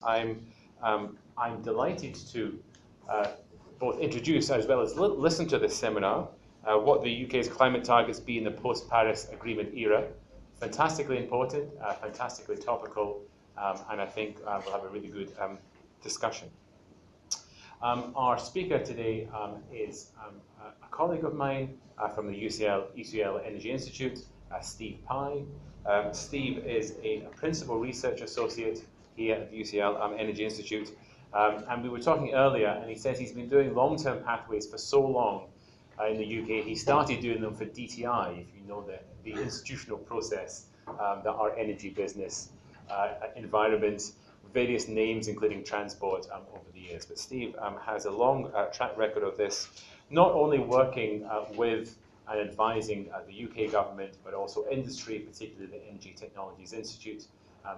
I'm delighted to both introduce as well as listen to this seminar, what the UK's climate targets be in the post-Paris Agreement era. Fantastically important, fantastically topical, and I think we'll have a really good discussion. Our speaker today is a colleague of mine from the UCL Energy Institute, Steve Pye. Steve is a principal research associate here at the UCL Energy Institute. And we were talking earlier, and he says he's been doing long-term pathways for so long in the UK. He started doing them for DTI, if you know the institutional process that our energy business, environment, various names, including transport, over the years. But Steve has a long track record of this, not only working with and advising the UK government, but also industry, particularly the Energy Technologies Institute,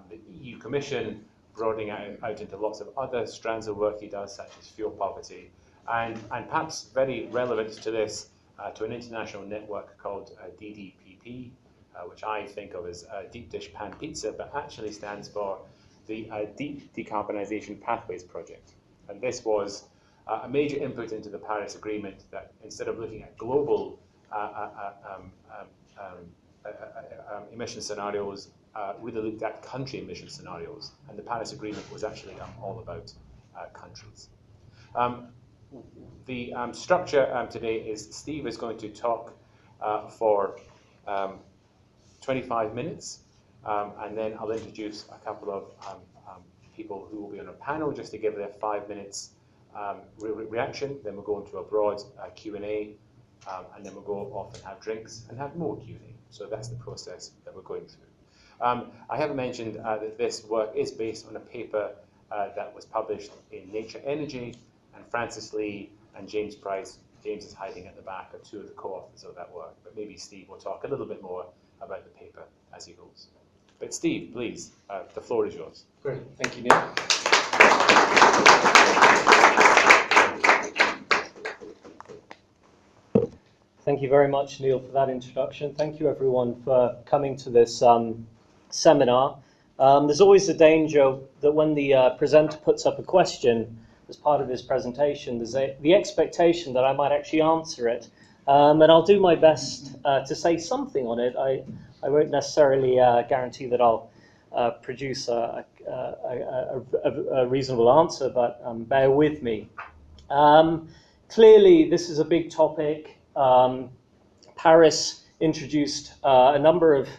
the EU Commission, broadening out into lots of other strands of work he does, such as fuel poverty, and perhaps very relevant to this, to an international network called DDPP, which I think of as Deep Dish Pan Pizza, but actually stands for the Deep Decarbonisation Pathways Project. And this was a major input into the Paris Agreement, that instead of looking at global emission scenarios, really looked at country emission scenarios, and the Paris Agreement was actually all about countries. The structure today is Steve is going to talk for 25 minutes, and then I'll introduce a couple of people who will be on a panel just to give their 5 minutes reaction. Then we'll go into a broad Q&A, and then we'll go off and have drinks and have more Q&A. So that's the process that we're going through. I have mentioned that this work is based on a paper that was published in Nature Energy, and Francis Lee and James Price. James is hiding at the back, are two of the co-authors of that work, but maybe Steve will talk a little bit more about the paper as he goes. But Steve, please, the floor is yours. Great, thank you, Neil. Thank you very much, Neil, for that introduction. Thank you, everyone, for coming to this seminar. There's always a danger that when the presenter puts up a question as part of his presentation, there's the expectation that I might actually answer it. And I'll do my best to say something on it. I won't necessarily guarantee that I'll produce a reasonable answer, but bear with me. Clearly, this is a big topic. Paris introduced a number of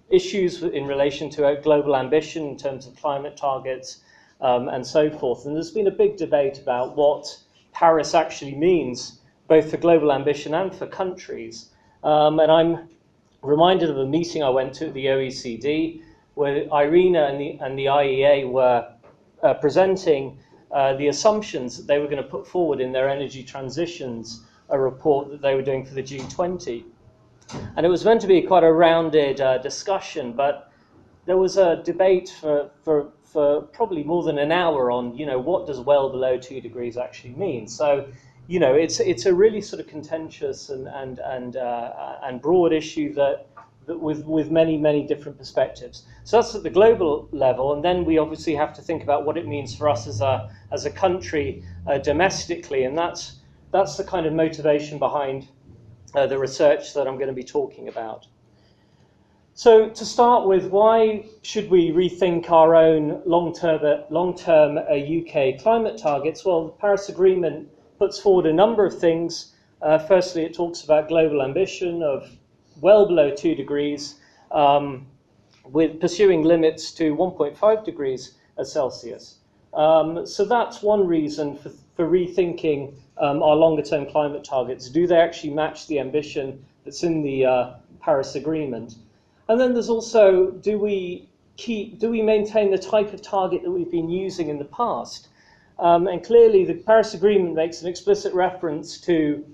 issues in relation to global ambition in terms of climate targets and so forth. And there's been a big debate about what Paris actually means, both for global ambition and for countries. And I'm reminded of a meeting I went to at the OECD, where IRENA and the IEA were presenting the assumptions that they were going to put forward in their energy transitions, a report that they were doing for the G20. And it was meant to be quite a rounded discussion, but there was a debate for probably more than an hour on, what does well below 2 degrees actually mean? So, it's a really sort of contentious and broad issue that with many different perspectives. So that's at the global level, and then we obviously have to think about what it means for us as a country domestically, and that's the kind of motivation behind the research that I'm going to be talking about. So to start with, why should we rethink our own long-term UK climate targets? Well, the Paris Agreement puts forward a number of things. Firstly, it talks about global ambition of well below 2 degrees, with pursuing limits to 1.5 degrees Celsius. So that's one reason for rethinking our longer-term climate targets. Do they actually match the ambition that's in the Paris Agreement? And then there's also, do we maintain the type of target that we've been using in the past? And clearly, the Paris Agreement makes an explicit reference to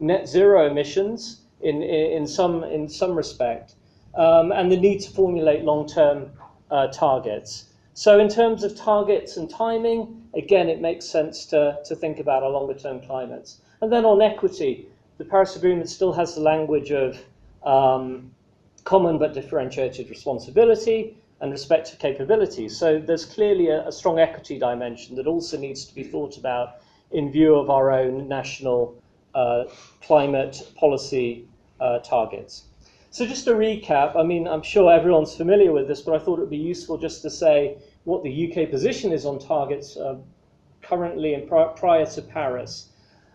net zero emissions in some respect, and the need to formulate long-term targets. So in terms of targets and timing, again, it makes sense to think about our longer-term climates. And then on equity, the Paris Agreement still has the language of common but differentiated responsibility, and respective capabilities. So there's clearly a strong equity dimension that also needs to be thought about in view of our own national climate policy targets. So just to recap, I mean, I'm sure everyone's familiar with this, but I thought it would be useful just to say what the UK position is on targets currently and prior to Paris.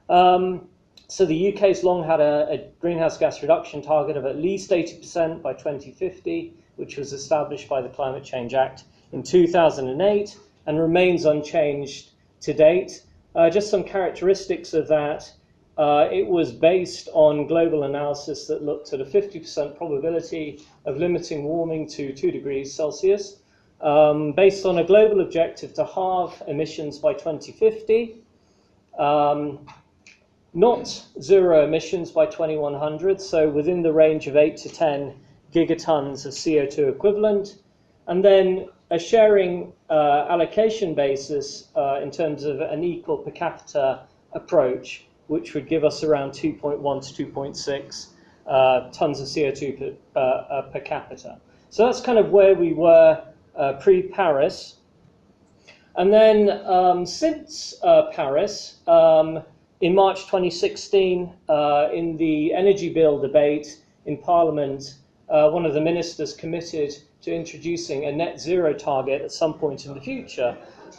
So the UK's long had a greenhouse gas reduction target of at least 80% by 2050, which was established by the Climate Change Act in 2008 and remains unchanged to date. Just some characteristics of that. It was based on global analysis that looked at a 50% probability of limiting warming to 2 degrees Celsius, based on a global objective to halve emissions by 2050, not zero emissions by 2100, so within the range of 8 to 10 gigatons of CO2 equivalent, and then a sharing allocation basis in terms of an equal per capita approach, which would give us around 2.1 to 2.6 tons of CO2 per capita. So that's kind of where we were pre-Paris. And then since Paris, in March 2016, in the energy bill debate in Parliament, one of the ministers committed to introducing a net zero target at some point in the future,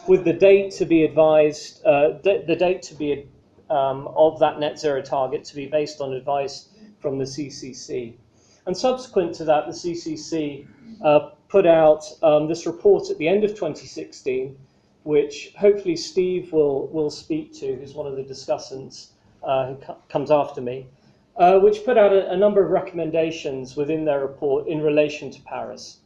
with the date to be advised, the date to be of that net zero target to be based on advice from the CCC. And subsequent to that, the CCC put out this report at the end of 2016, which hopefully Steve will speak to, who's one of the discussants who comes after me, which put out a number of recommendations within their report in relation to Paris.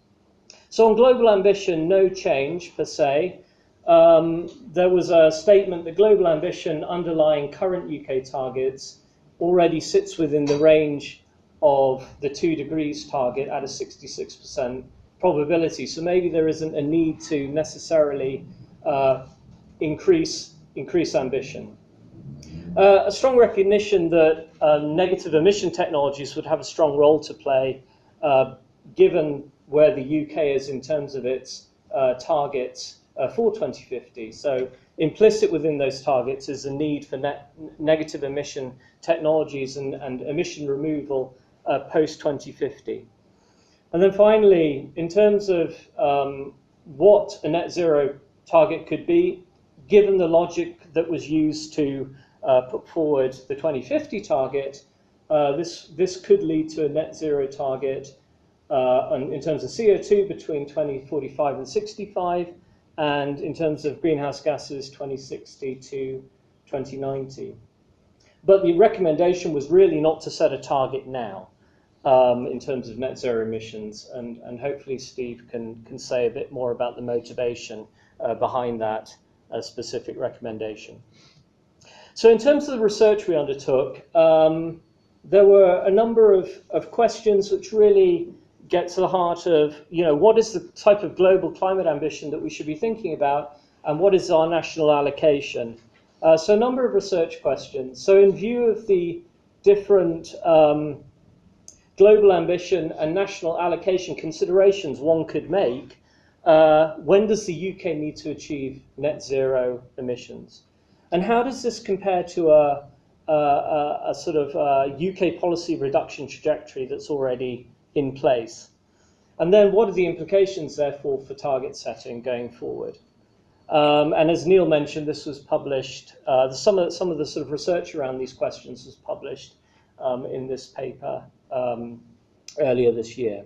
So on global ambition, no change per se. There was a statement that global ambition underlying current UK targets already sits within the range of the 2 degrees target at a 66% probability. So maybe there isn't a need to necessarily increase ambition. A strong recognition that negative emission technologies would have a strong role to play, given where the UK is in terms of its targets for 2050. So implicit within those targets is a need for negative emission technologies and emission removal post-2050. And then finally, in terms of what a net zero target could be, given the logic that was used to put forward the 2050 target, this could lead to a net zero target in terms of CO2 between 2045 and 65, and in terms of greenhouse gases 2060 to 2090. But the recommendation was really not to set a target now in terms of net zero emissions, and hopefully Steve can say a bit more about the motivation behind that specific recommendation. So in terms of the research we undertook, there were a number of questions which really get to the heart of, what is the type of global climate ambition that we should be thinking about, and what is our national allocation? So a number of research questions. So in view of the different global ambition and national allocation considerations one could make, when does the UK need to achieve net zero emissions? And how does this compare to a sort of UK policy reduction trajectory that's already in place? And then what are the implications, therefore, for target setting going forward? And as Neil mentioned, this was published, some of the sort of research around these questions was published in this paper earlier this year.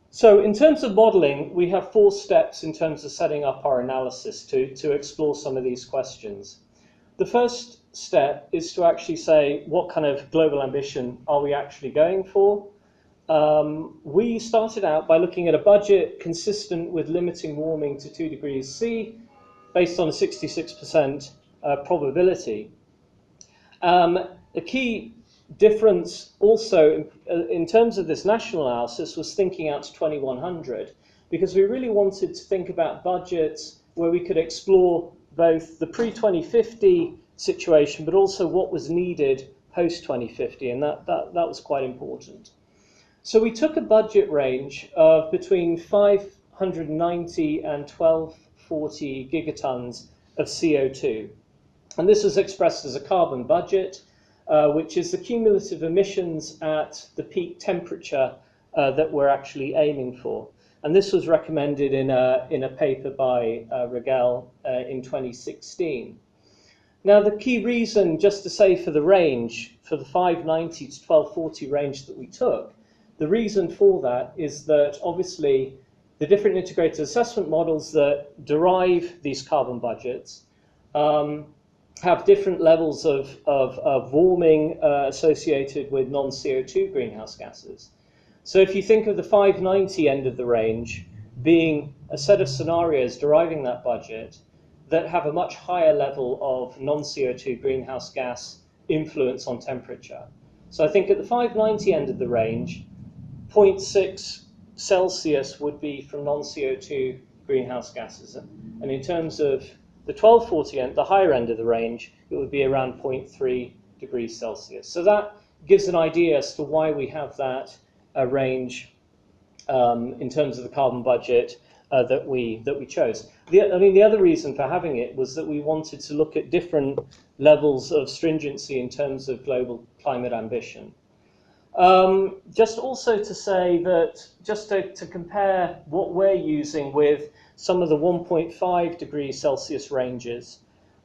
So in terms of modelling, we have 4 steps in terms of setting up our analysis to explore some of these questions. The first step is to actually say, what kind of global ambition are we actually going for? We started out by looking at a budget consistent with limiting warming to 2 degrees C, based on a 66% probability. The key difference also in terms of this national analysis was thinking out to 2100, because we really wanted to think about budgets where we could explore both the pre-2050 situation, but also what was needed post-2050, and that was quite important. So we took a budget range of between 590 and 1240 gigatons of CO2. And this was expressed as a carbon budget, which is the cumulative emissions at the peak temperature that we're actually aiming for. And this was recommended in a paper by Rethink in 2016. Now, the key reason, just to say for the range, for the 590 to 1240 range that we took, the reason for that is that obviously the different integrated assessment models that derive these carbon budgets have different levels of warming associated with non-CO2 greenhouse gases. So if you think of the 590 end of the range being a set of scenarios deriving that budget that have a much higher level of non-CO2 greenhouse gas influence on temperature. So I think at the 590 end of the range, 0.6 Celsius would be from non-CO2 greenhouse gases. And in terms of the 1240 end, the higher end of the range, it would be around 0.3 degrees Celsius. So that gives an idea as to why we have that range in terms of the carbon budget that we chose. The other reason for having it was that we wanted to look at different levels of stringency in terms of global climate ambition. Just also to say that, just to compare what we're using with some of the 1.5 degrees Celsius ranges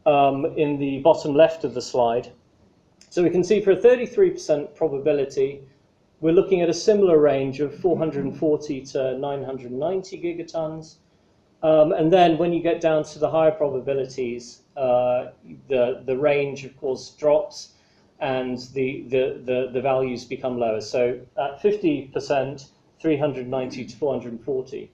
in the bottom left of the slide. So we can see for a 33% probability, we're looking at a similar range of 440 to 990 gigatons. And then when you get down to the higher probabilities, the range, of course, drops and the values become lower. So at 50%, 390 to 440.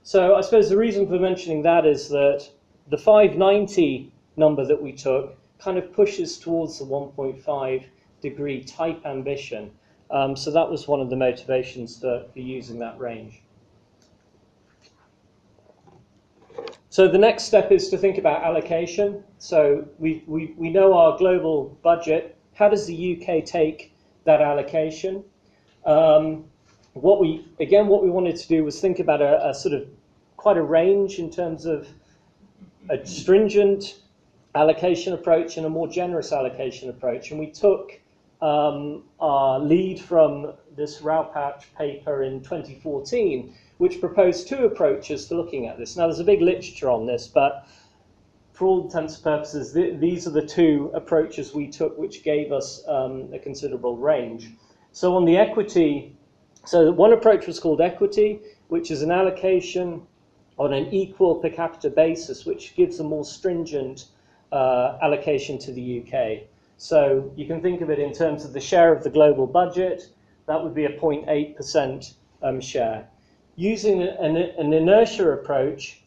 So I suppose the reason for mentioning that is that the 590 number that we took kind of pushes towards the 1.5 degree type ambition. So that was one of the motivations for using that range. So the next step is to think about allocation. So we know our global budget. How does the UK take that allocation? What we wanted to do was think about a sort of quite a range in terms of a stringent allocation approach and a more generous allocation approach. And we took our lead from this Raupach paper in 2014, which proposed two approaches for looking at this. Now, there's a big literature on this, but for all intents and purposes, these are the two approaches we took, which gave us a considerable range. So on the equity, so one approach was called equity, which is an allocation on an equal per capita basis, which gives a more stringent allocation to the UK. So you can think of it in terms of the share of the global budget. That would be a 0.8% share. Using an inertia approach,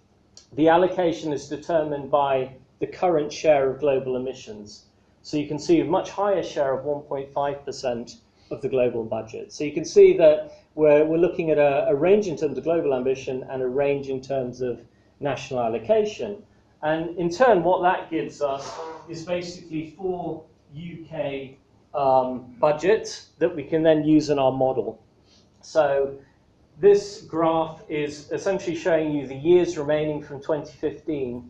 the allocation is determined by the current share of global emissions. So you can see a much higher share of 1.5% of the global budget. So you can see that we're looking at a range in terms of global ambition and a range in terms of national allocation. And in turn, what that gives us is basically 4 UK budgets that we can then use in our model. So this graph is essentially showing you the years remaining from 2015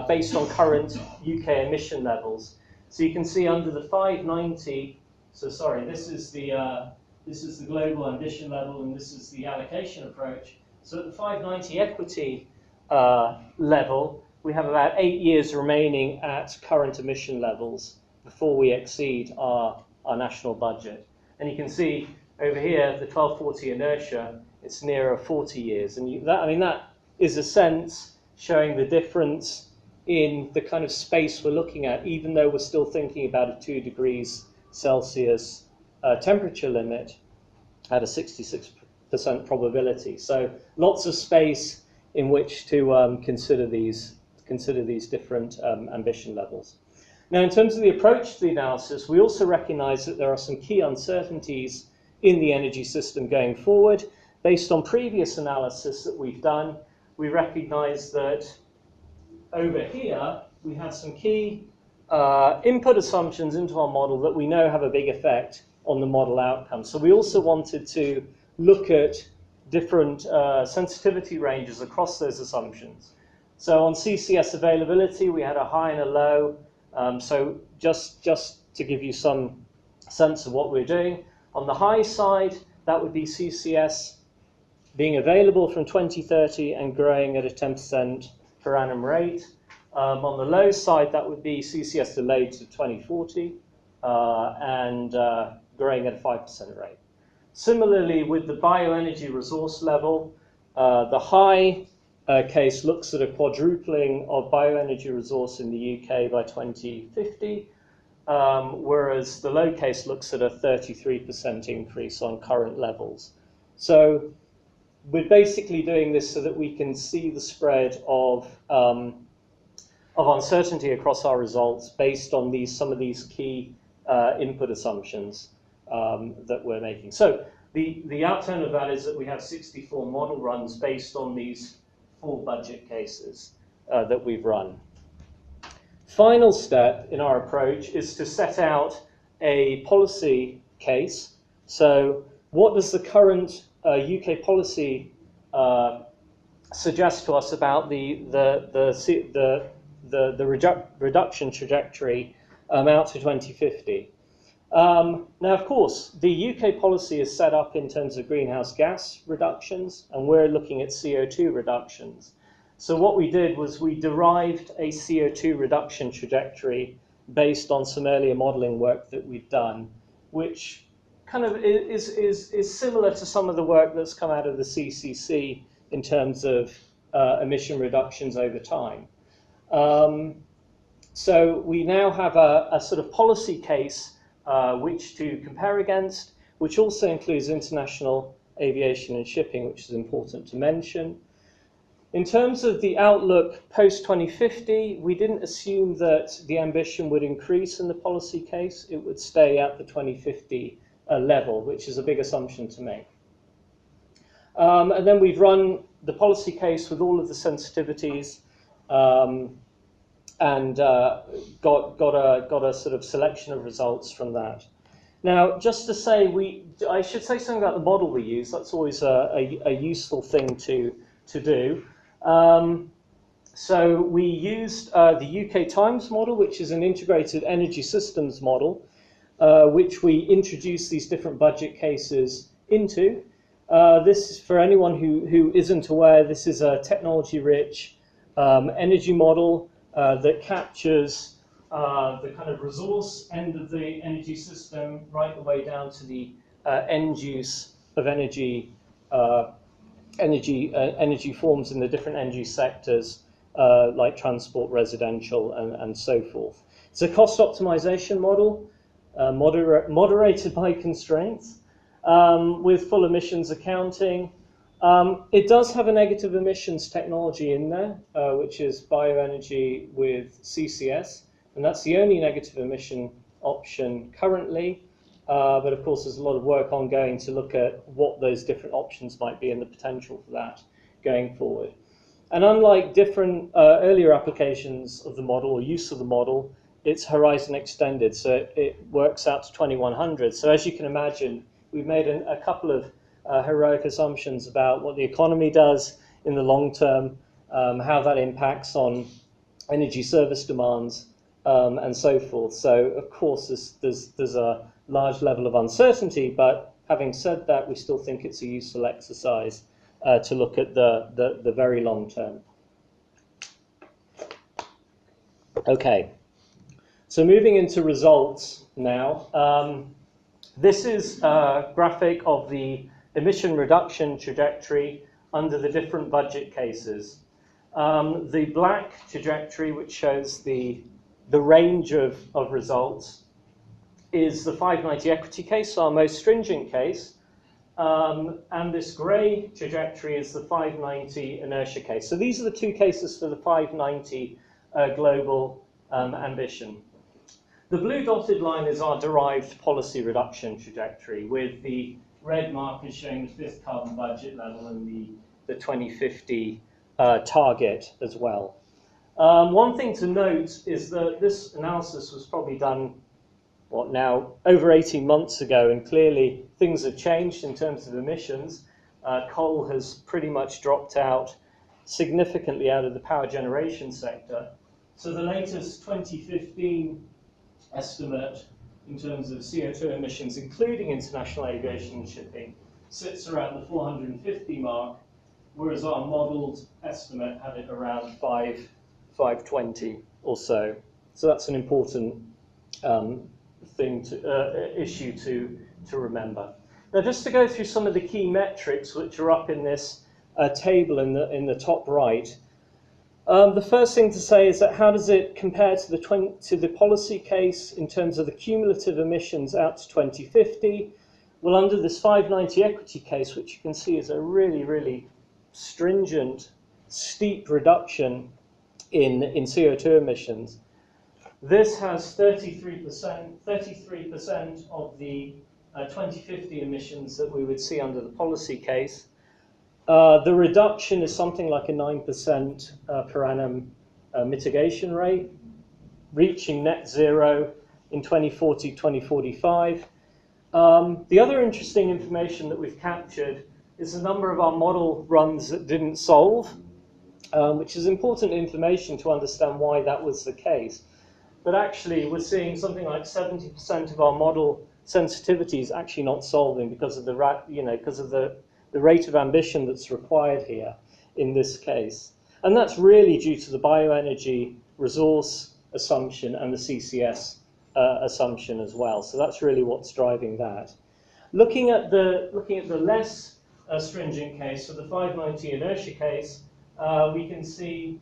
based on current UK emission levels. So you can see under the 590, so sorry, this is the global ambition level and this is the allocation approach. So at the 590 equity level, we have about 8 years remaining at current emission levels before we exceed our national budget. And you can see over here, the 1240 inertia, it's nearer 40 years. And that is a sense showing the difference in the kind of space we're looking at, even though we're still thinking about a 2 degrees Celsius temperature limit at a 66% probability. So lots of space in which to consider these different ambition levels. Now, in terms of the approach to the analysis, we also recognize that there are some key uncertainties in the energy system going forward. Based on previous analysis that we've done, we recognize that over here, we have some key input assumptions into our model that we know have a big effect on the model outcome. So we also wanted to look at different sensitivity ranges across those assumptions. So on CCS availability, we had a high and a low. So just to give you some sense of what we're doing, on the high side, that would be CCS being available from 2030 and growing at a 10% per annum rate. On the low side, that would be CCS delayed to 2040 and growing at a 5% rate. Similarly, with the bioenergy resource level, the high case looks at a quadrupling of bioenergy resource in the UK by 2050, whereas the low case looks at a 33% increase on current levels. So we're basically doing this so that we can see the spread of uncertainty across our results based on some of these key input assumptions that we're making. So the outturn of that is that we have 64 model runs based on these full budget cases that we've run. Final step in our approach is to set out a policy case. So what does the current UK policy suggest to us about the reduction trajectory out to 2050? Now, of course, the UK policy is set up in terms of greenhouse gas reductions, and we're looking at CO2 reductions. So what we did was we derived a CO2 reduction trajectory based on some earlier modeling work that we've done, which kind of is similar to some of the work that's come out of the CCC in terms of emission reductions over time. So we now have a sort of policy case which to compare against, which also includes international aviation and shipping, which is important to mention. In terms of the outlook post-2050, we didn't assume that the ambition would increase in the policy case. It would stay at the 2050 level, which is a big assumption to make. And then we've run the policy case with all of the sensitivities and got a sort of selection of results from that. Now, just to say, I should say something about the model we use. That's always a useful thing to do. So we used the UK Times model, which is an integrated energy systems model, which we introduced these different budget cases into. This is, for anyone who isn't aware, this is a technology-rich energy model that captures the kind of resource end of the energy system right the way down to the end use of energy forms in the different energy sectors like transport, residential, and so forth. It's a cost optimization model moderated by constraints with full emissions accounting. It does have a negative emissions technology in there, which is bioenergy with CCS, and that's the only negative emission option currently. But of course, there's a lot of work ongoing to look at what those different options might be and the potential for that going forward. And unlike different earlier applications of the model or use of the model, it's horizon extended, so it works out to 2100. So as you can imagine, we've made a couple of heroic assumptions about what the economy does in the long term, how that impacts on energy service demands, and so forth. So of course, there's a large level of uncertainty, but having said that, we still think it's a useful exercise to look at the very long term. Okay, so moving into results now. This is a graphic of the emission reduction trajectory under the different budget cases. The black trajectory, which shows the range of results, is the 590 equity case, so our most stringent case. And this grey trajectory is the 590 inertia case. So these are the two cases for the 590 global ambition. The blue dotted line is our derived policy reduction trajectory, with the red markers showing the fifth carbon budget level and the 2050 target as well. One thing to note is that this analysis was probably done now over 18 months ago, and clearly things have changed in terms of emissions. Coal has pretty much dropped out significantly out of the power generation sector. So the latest 2015 estimate in terms of CO2 emissions, including international aviation and shipping, sits around the 450 mark, whereas our modelled estimate had it around 520 or so. So that's an important issue to remember. Now, just to go through some of the key metrics which are up in this table in the top right. The first thing to say is that how does it compare to the policy case in terms of the cumulative emissions out to 2050? Well, under this 590 equity case, which you can see is a really, really stringent, steep reduction in CO2 emissions, this has 33% of the 2050 emissions that we would see under the policy case. The reduction is something like a 9% per annum mitigation rate, reaching net zero in 2040, 2045. The other interesting information that we've captured is the number of our model runs that didn't solve, which is important information to understand why that was the case. But actually, we're seeing something like 70% of our model sensitivities actually not solving because of the rate of ambition that's required here in this case. And that's really due to the bioenergy resource assumption and the CCS assumption as well. So that's really what's driving that. Looking at the less stringent case, so the 590 inertia case, we can see,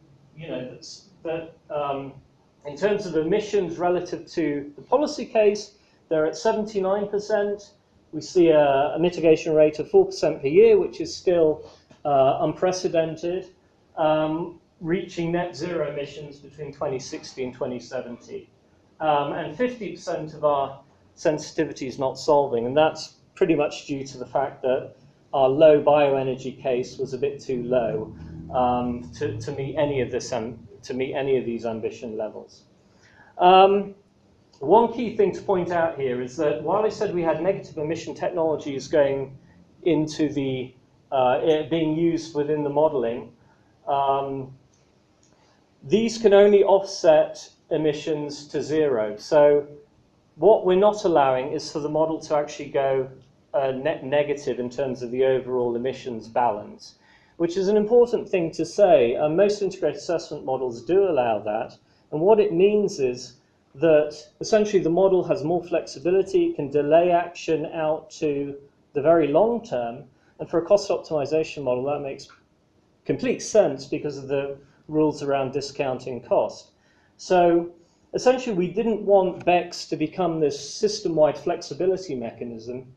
that in terms of emissions relative to the policy case, they're at 79%. We see a mitigation rate of 4% per year, which is still unprecedented, reaching net zero emissions between 2060 and 2070. And 50% of our sensitivity is not solving, and that's pretty much due to the fact that our low bioenergy case was a bit too low to meet any of these ambition levels. One key thing to point out here is that while I said we had negative emission technologies going into the being used within the modelling, these can only offset emissions to zero. So what we're not allowing is for the model to actually go net negative in terms of the overall emissions balance, which is an important thing to say. Most integrated assessment models do allow that, and what it means is that essentially the model has more flexibility, it can delay action out to the very long term, and for a cost optimization model that makes complete sense because of the rules around discounting cost. So essentially we didn't want BECCS to become this system-wide flexibility mechanism,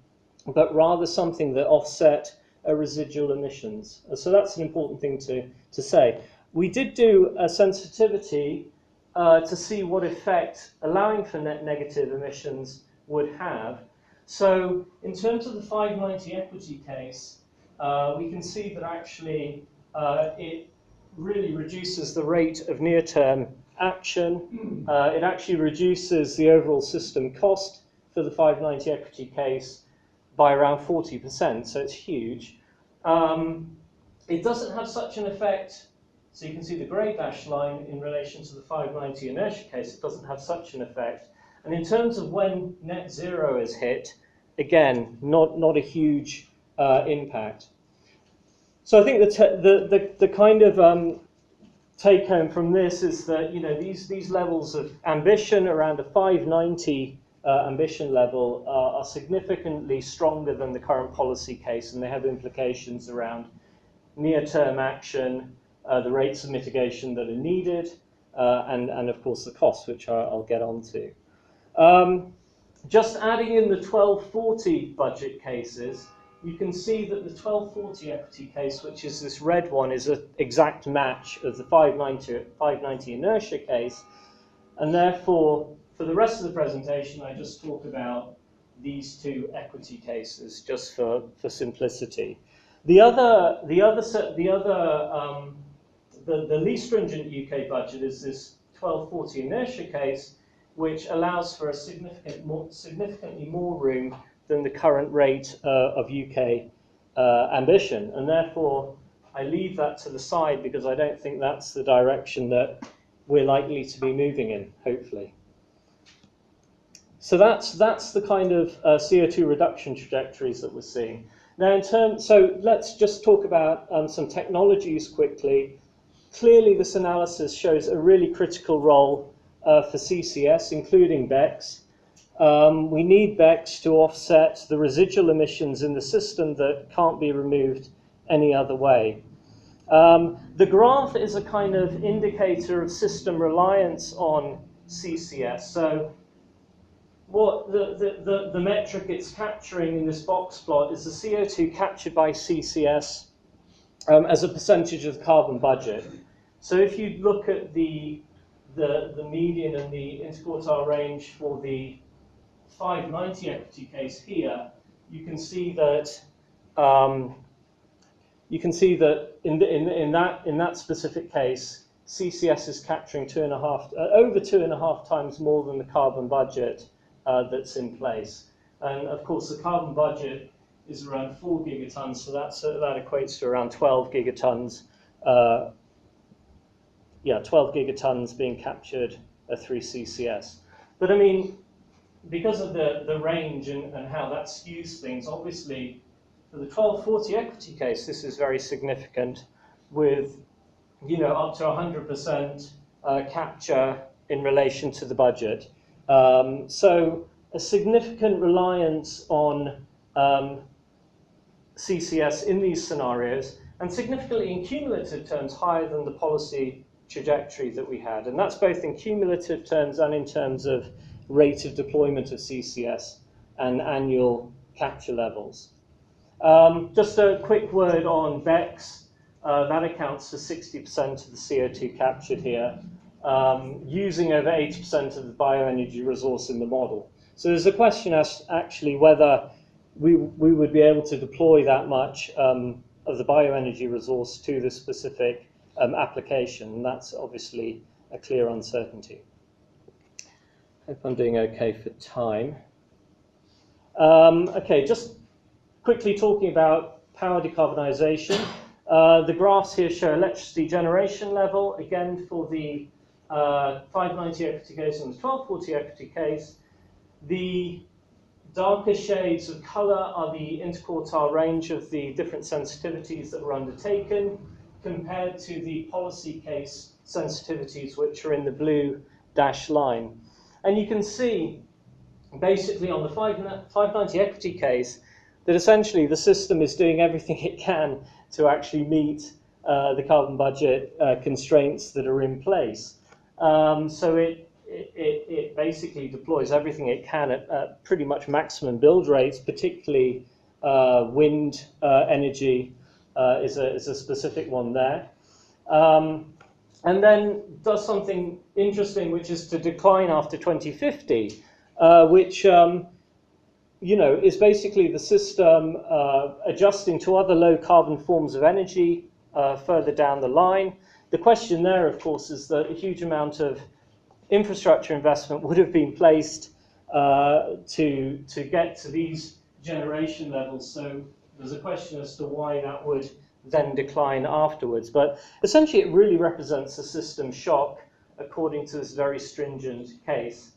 but rather something that offset residual emissions. So that's an important thing to say. We did do a sensitivity to see what effect allowing for net negative emissions would have. So in terms of the 590 equity case, we can see that actually it really reduces the rate of near-term action. It actually reduces the overall system cost for the 590 equity case by around 40%, so it's huge. It doesn't have such an effect. So you can see the grey dashed line in relation to the 590 inertia case, it doesn't have such an effect. And in terms of when net zero is hit, again, not a huge impact. So I think the kind of take home from this is that these levels of ambition around a 590 ambition level are significantly stronger than the current policy case, and they have implications around near-term action, the rates of mitigation that are needed, and of course the costs, which I'll get on to. Just adding in the 1240 budget cases, you can see that the 1240 equity case, which is this red one, is an exact match of the 590 inertia case, and therefore for the rest of the presentation I just talk about these two equity cases just for simplicity. The least stringent UK budget is this 1240 inertia case, which allows for a significantly more room than the current rate of UK ambition. And therefore, I leave that to the side because I don't think that's the direction that we're likely to be moving in, hopefully. So that's the kind of CO2 reduction trajectories that we're seeing. Now, so let's just talk about some technologies quickly. Clearly, this analysis shows a really critical role for CCS, including BECCS. We need BECCS to offset the residual emissions in the system that can't be removed any other way. The graph is a kind of indicator of system reliance on CCS. So what the metric it's capturing in this box plot is the CO2 captured by CCS as a percentage of the carbon budget. So if you look at the median and the interquartile range for the 590 equity case here, you can see that in that specific case, CCS is capturing over 2.5 times more than the carbon budget that's in place. And of course, the carbon budget is around 4 gigatons, so that equates to around 12 gigatons. 12 gigatons being captured through CCS. But I mean, because of the range and how that skews things, obviously, for the 1240 equity case, this is very significant, with up to 100% capture in relation to the budget. So a significant reliance on CCS in these scenarios, and significantly in cumulative terms higher than the policy trajectory that we had. And that's both in cumulative terms and in terms of rate of deployment of CCS and annual capture levels. Just a quick word on BECCS. That accounts for 60% of the CO2 captured here, using over 80% of the bioenergy resource in the model. So there's a question as actually whether we would be able to deploy that much of the bioenergy resource to this specific application, and that's obviously a clear uncertainty. Hope I'm doing okay for time. Okay, just quickly talking about power decarbonisation. The graphs here show electricity generation level, again for the 590 equity case and the 1240 equity case. The darker shades of colour are the interquartile range of the different sensitivities that were undertaken, compared to the policy case sensitivities, which are in the blue dashed line. And you can see, basically on the 590 equity case, that essentially the system is doing everything it can to actually meet the carbon budget constraints that are in place. So it basically deploys everything it can at pretty much maximum build rates, particularly wind energy is a specific one there. And then does something interesting, which is to decline after 2050, which is basically the system adjusting to other low carbon forms of energy further down the line. The question there, of course, is that a huge amount of infrastructure investment would have been placed to get to these generation levels. So there's a question as to why that would then decline afterwards. But essentially, it really represents a system shock according to this very stringent case.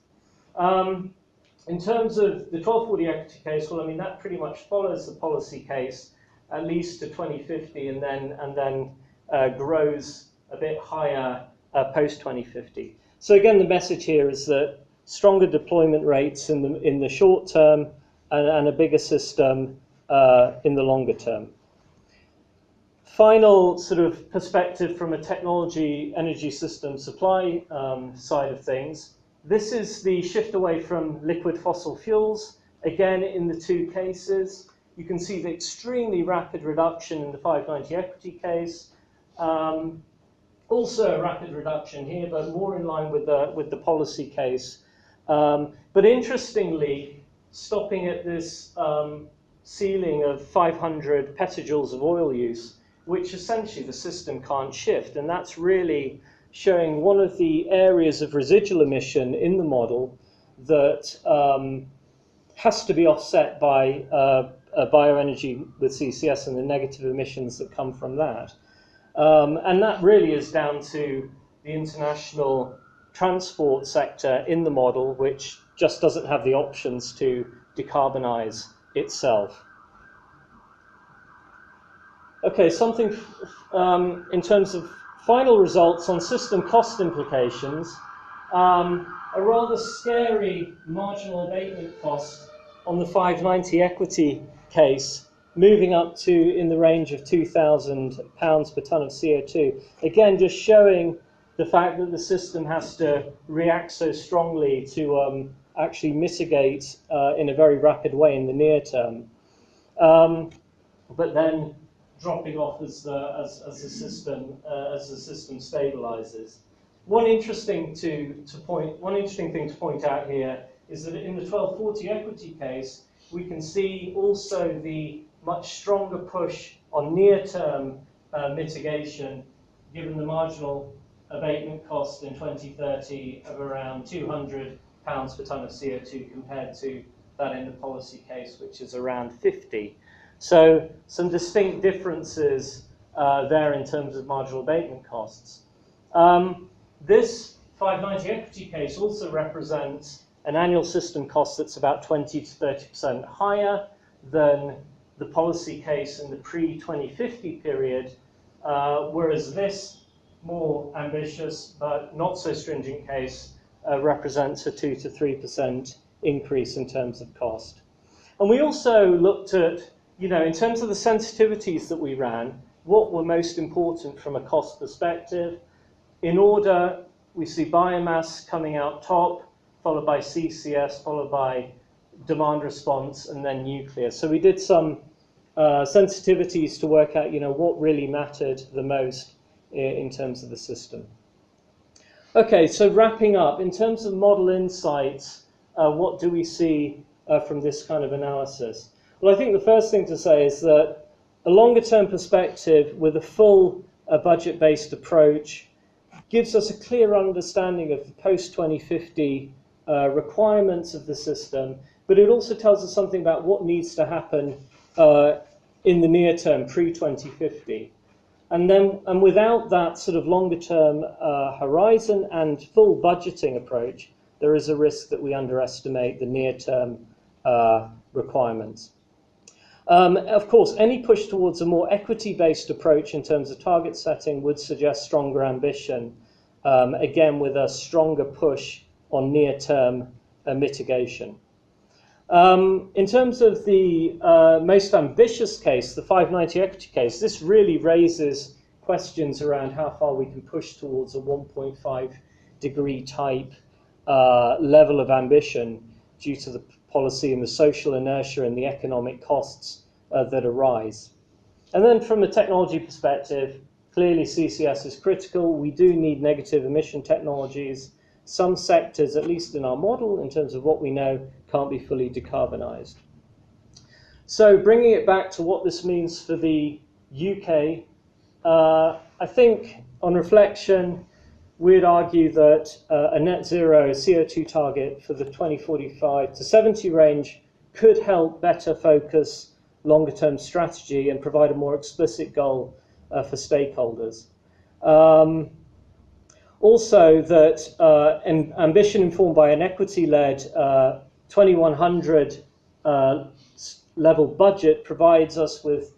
In terms of the 1240 equity case, well, I mean, that pretty much follows the policy case at least to 2050 and then grows a bit higher post 2050. So again, the message here is that stronger deployment rates in the short term and a bigger system in the longer term. Final sort of perspective from a technology energy system supply side of things. This is the shift away from liquid fossil fuels. Again, in the two cases, you can see the extremely rapid reduction in the 590 equity case. Also a rapid reduction here, but more in line with the policy case. But interestingly, stopping at this ceiling of 500 petajoules of oil use, which essentially the system can't shift. And that's really showing one of the areas of residual emission in the model that has to be offset by bioenergy with CCS and the negative emissions that come from that. And that really is down to the international transport sector in the model, which just doesn't have the options to decarbonize itself. Okay, something in terms of final results on system cost implications. A rather scary marginal abatement cost on the 590 equity case, moving up to in the range of £2,000 per tonne of CO2. Again, just showing the fact that the system has to react so strongly to actually mitigate in a very rapid way in the near term, but then dropping off as the system stabilizes. One interesting thing to point out here is that in the 1240 equity case, we can see also the much stronger push on near-term mitigation, given the marginal abatement cost in 2030 of around £200 per tonne of CO2 compared to that in the policy case, which is around 50. So some distinct differences there in terms of marginal abatement costs. This 590 equity case also represents an annual system cost that's about 20 to 30% higher than the policy case in the pre-2050 period, whereas this more ambitious but not so stringent case represents a 2 to 3% increase in terms of cost. And we also looked at, in terms of the sensitivities that we ran, what were most important from a cost perspective. In order, we see biomass coming out top, followed by CCS, followed by demand response, and then nuclear. So we did some sensitivities to work out, what really mattered the most in terms of the system. Okay, so wrapping up, in terms of model insights, what do we see from this kind of analysis? Well, I think the first thing to say is that a longer-term perspective with a full budget-based approach gives us a clear understanding of the post-2050 requirements of the system, but it also tells us something about what needs to happen in the near term, pre-2050. And without that sort of longer-term horizon and full budgeting approach, there is a risk that we underestimate the near-term requirements. Of course, any push towards a more equity-based approach in terms of target setting would suggest stronger ambition, again with a stronger push on near-term mitigation. In terms of the most ambitious case, the 590 equity case, this really raises questions around how far we can push towards a 1.5 degree type level of ambition due to the policy and the social inertia and the economic costs that arise. And then from a technology perspective, clearly CCS is critical. We do need negative emission technologies. Some sectors, at least in our model, in terms of what we know, can't be fully decarbonised. So bringing it back to what this means for the UK, I think on reflection, we'd argue that a net zero CO2 target for the 2045 to 70 range could help better focus longer term strategy and provide a more explicit goal for stakeholders. Also that ambition informed by an equity-led 2100 level budget provides us with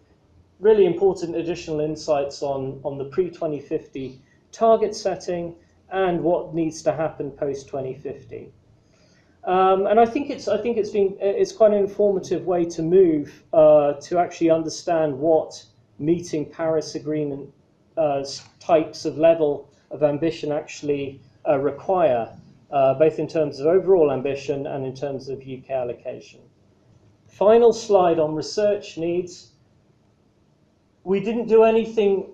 really important additional insights on the pre-2050 target setting and what needs to happen post-2050. And I think it's quite an informative way to move to actually understand what meeting Paris Agreement types of level of ambition actually require, both in terms of overall ambition and in terms of UK allocation. Final slide on research needs. We didn't do anything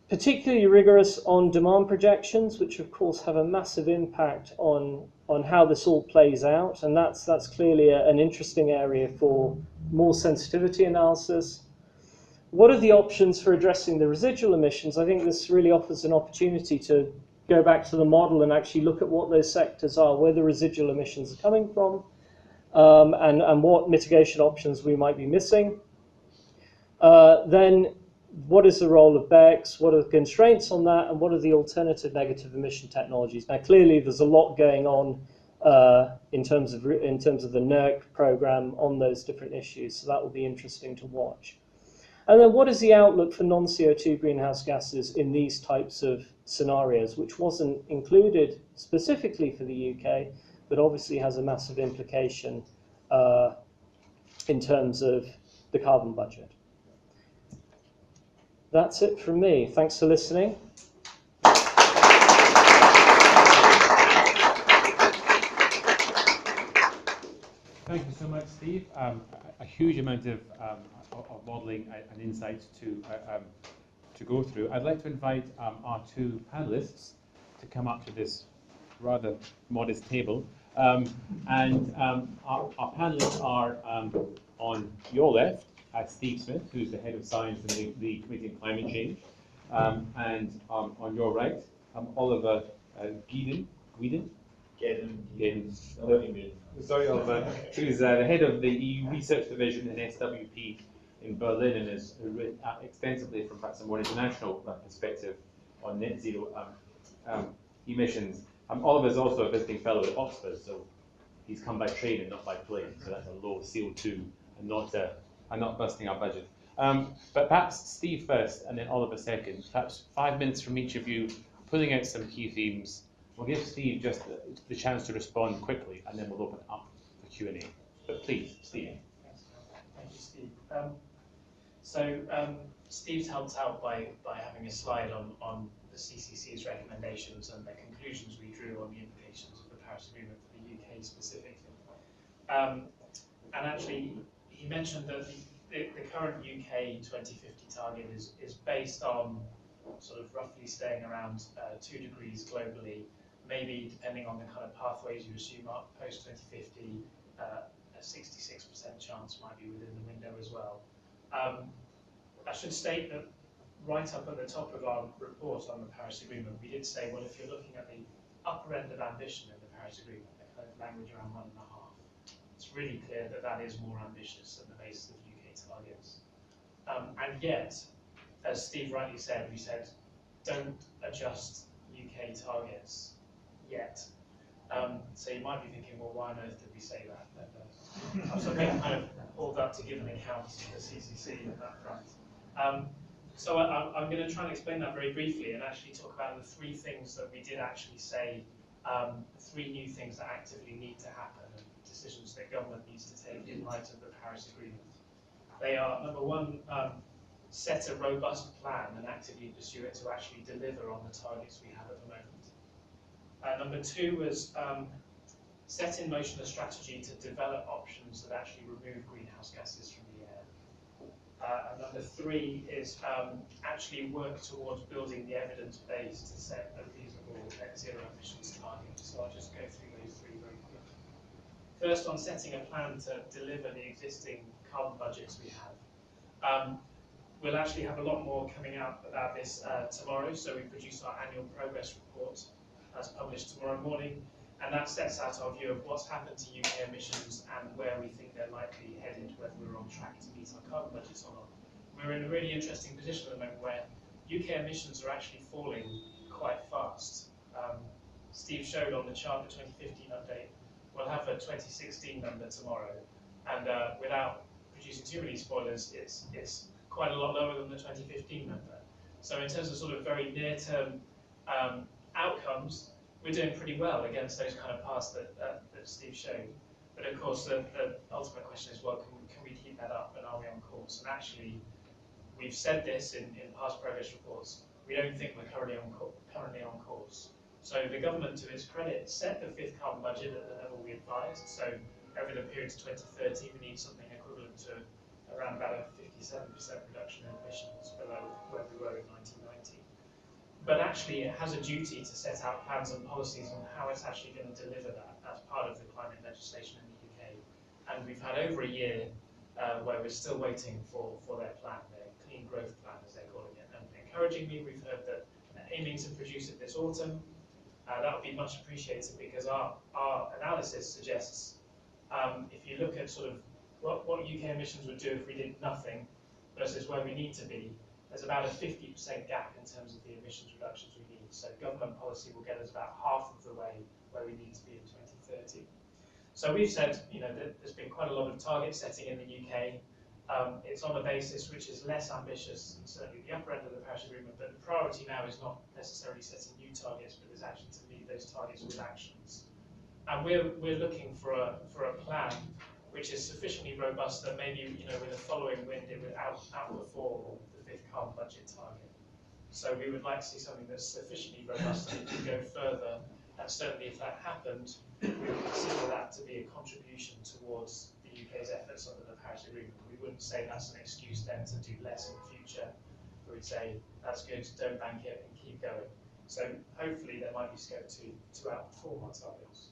particularly rigorous on demand projections, which of course have a massive impact on how this all plays out, and that's clearly an interesting area for more sensitivity analysis. What are the options for addressing the residual emissions? I think this really offers an opportunity to go back to the model and actually look at what those sectors are, where the residual emissions are coming from, and what mitigation options we might be missing. Then what is the role of BECCS, what are the constraints on that, and what are the alternative negative emission technologies? Now, clearly, there's a lot going on in terms of the NERC program on those different issues, so that will be interesting to watch. And then what is the outlook for non-CO2 greenhouse gases in these types of scenarios, which wasn't included specifically for the UK, but obviously has a massive implication in terms of the carbon budget. That's it from me. Thanks for listening. Thank you so much, Steve. A huge amount of modelling and insights to go through. I'd like to invite our two panelists to come up to this rather modest table. Our panelists are on your left, Steve Smith, who's the head of science in the Committee on Climate Change, and on your right, Oliver Gueden. Sorry, Oliver, who's the head of the EU Research Division in SWP in Berlin and has written extensively from perhaps a more international perspective on net zero emissions. Oliver is also a visiting fellow at Oxford, so he's come by train and not by plane, so that's a low CO2 and not busting our budget. But perhaps Steve first and then Oliver second. Perhaps 5 minutes from each of you, pulling out some key themes. We'll give Steve just the chance to respond quickly, and then we'll open it up for Q&A. But please, Steve. Thank you, Steve. Steve's helped out by having a slide on the CCC's recommendations and the conclusions we drew on the implications of the Paris Agreement for the UK specifically. And actually, he mentioned that the current UK 2050 target is based on sort of roughly staying around 2 degrees globally. Maybe depending on the kind of pathways you assume up post 2050, a 66% chance might be within the window as well. I should state that right up at the top of our report on the Paris Agreement, we did say, well, if you're looking at the upper end of ambition in the Paris Agreement, the kind of language around 1.5, it's really clear that that is more ambitious than the basis of UK targets. And yet, as Steve rightly said, we said, don't adjust UK targets yet. So you might be thinking, well, why on earth did we say that? I was being kind of pulled up to give an account to the CCC on that front. So I'm going to try and explain that very briefly and actually talk about the 3 things that we did actually say, 3 new things that actively need to happen and decisions that government needs to take in light of the Paris Agreement. They are, number 1, set a robust plan and actively pursue it to actually deliver on the targets we have at the moment. Number 2 was set in motion a strategy to develop options that actually remove greenhouse gases from the air. And number 3 is actually work towards building the evidence base to set a reasonable net zero emissions target. So I'll just go through those 3 very quickly. First, on setting a plan to deliver the existing carbon budgets we have. We'll actually have a lot more coming out about this tomorrow. So we produce our annual progress report as published tomorrow morning, and that sets out our view of what's happened to UK emissions and where we think they're likely headed, whether we're on track to meet our carbon budgets or not. We're in a really interesting position at the moment where UK emissions are actually falling quite fast. Steve showed on the chart the 2015 update. We'll have a 2016 number tomorrow, and without producing too many spoilers, it's quite a lot lower than the 2015 number. So in terms of sort of very near-term outcomes, we're doing pretty well against those kind of paths that Steve showed. But of course, the ultimate question is, well, can we keep that up, and are we on course? And actually, we've said this in past progress reports. We don't think we're currently on course. So the government, to its credit, set the 5th carbon budget at the level we advised. So over the period to 2030, we need something equivalent to around about a 57% reduction in emissions below where we were in 1990. But actually, it has a duty to set out plans and policies on how it's actually going to deliver that as part of the climate legislation in the UK. And we've had over a year where we're still waiting for their plan, their clean growth plan, as they're calling it. And encouragingly, we've heard that they're aiming to produce it this autumn. that would be much appreciated, because our analysis suggests if you look at sort of what UK emissions would do if we did nothing versus where we need to be, there's about a 50% gap in terms of the emissions reductions we need. So government policy will get us about half of the way where we need to be in 2030. So we've said, that there's been quite a lot of target setting in the UK. It's on a basis which is less ambitious than certainly the upper end of the Paris Agreement, but the priority now is not necessarily setting new targets, but is actually to meet those targets with actions. And we're looking for a plan which is sufficiently robust that maybe, with the following wind, it would outperform the fifth carbon budget target. So we would like to see something that's sufficiently robust that it can go further, and certainly if that happened, we would consider that to be a contribution towards the UK's efforts under the Paris Agreement. We wouldn't say that's an excuse then to do less in the future. We would say, that's good, don't bank it and keep going. So hopefully there might be scope to outperform our targets.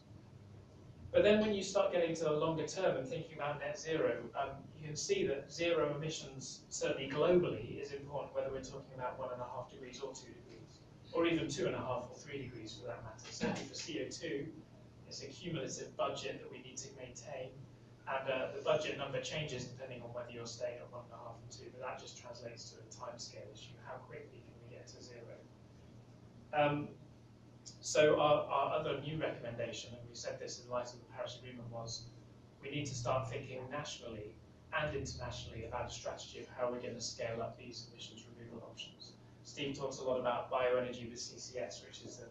But then when you start getting to the longer term and thinking about net zero, you can see that zero emissions, certainly globally, is important, whether we're talking about 1.5 degrees or 2 degrees, or even 2.5 or 3 degrees for that matter. Certainly for CO2, it's a cumulative budget that we need to maintain, and the budget number changes depending on whether you're staying at 1.5 and 2, but that just translates to a timescale issue. How quickly can we get to zero? So our other new recommendation, and we said this in light of the Paris Agreement, was we need to start thinking nationally and internationally about a strategy of how we're going to scale up these emissions removal options. Steve talks a lot about bioenergy with CCS, which is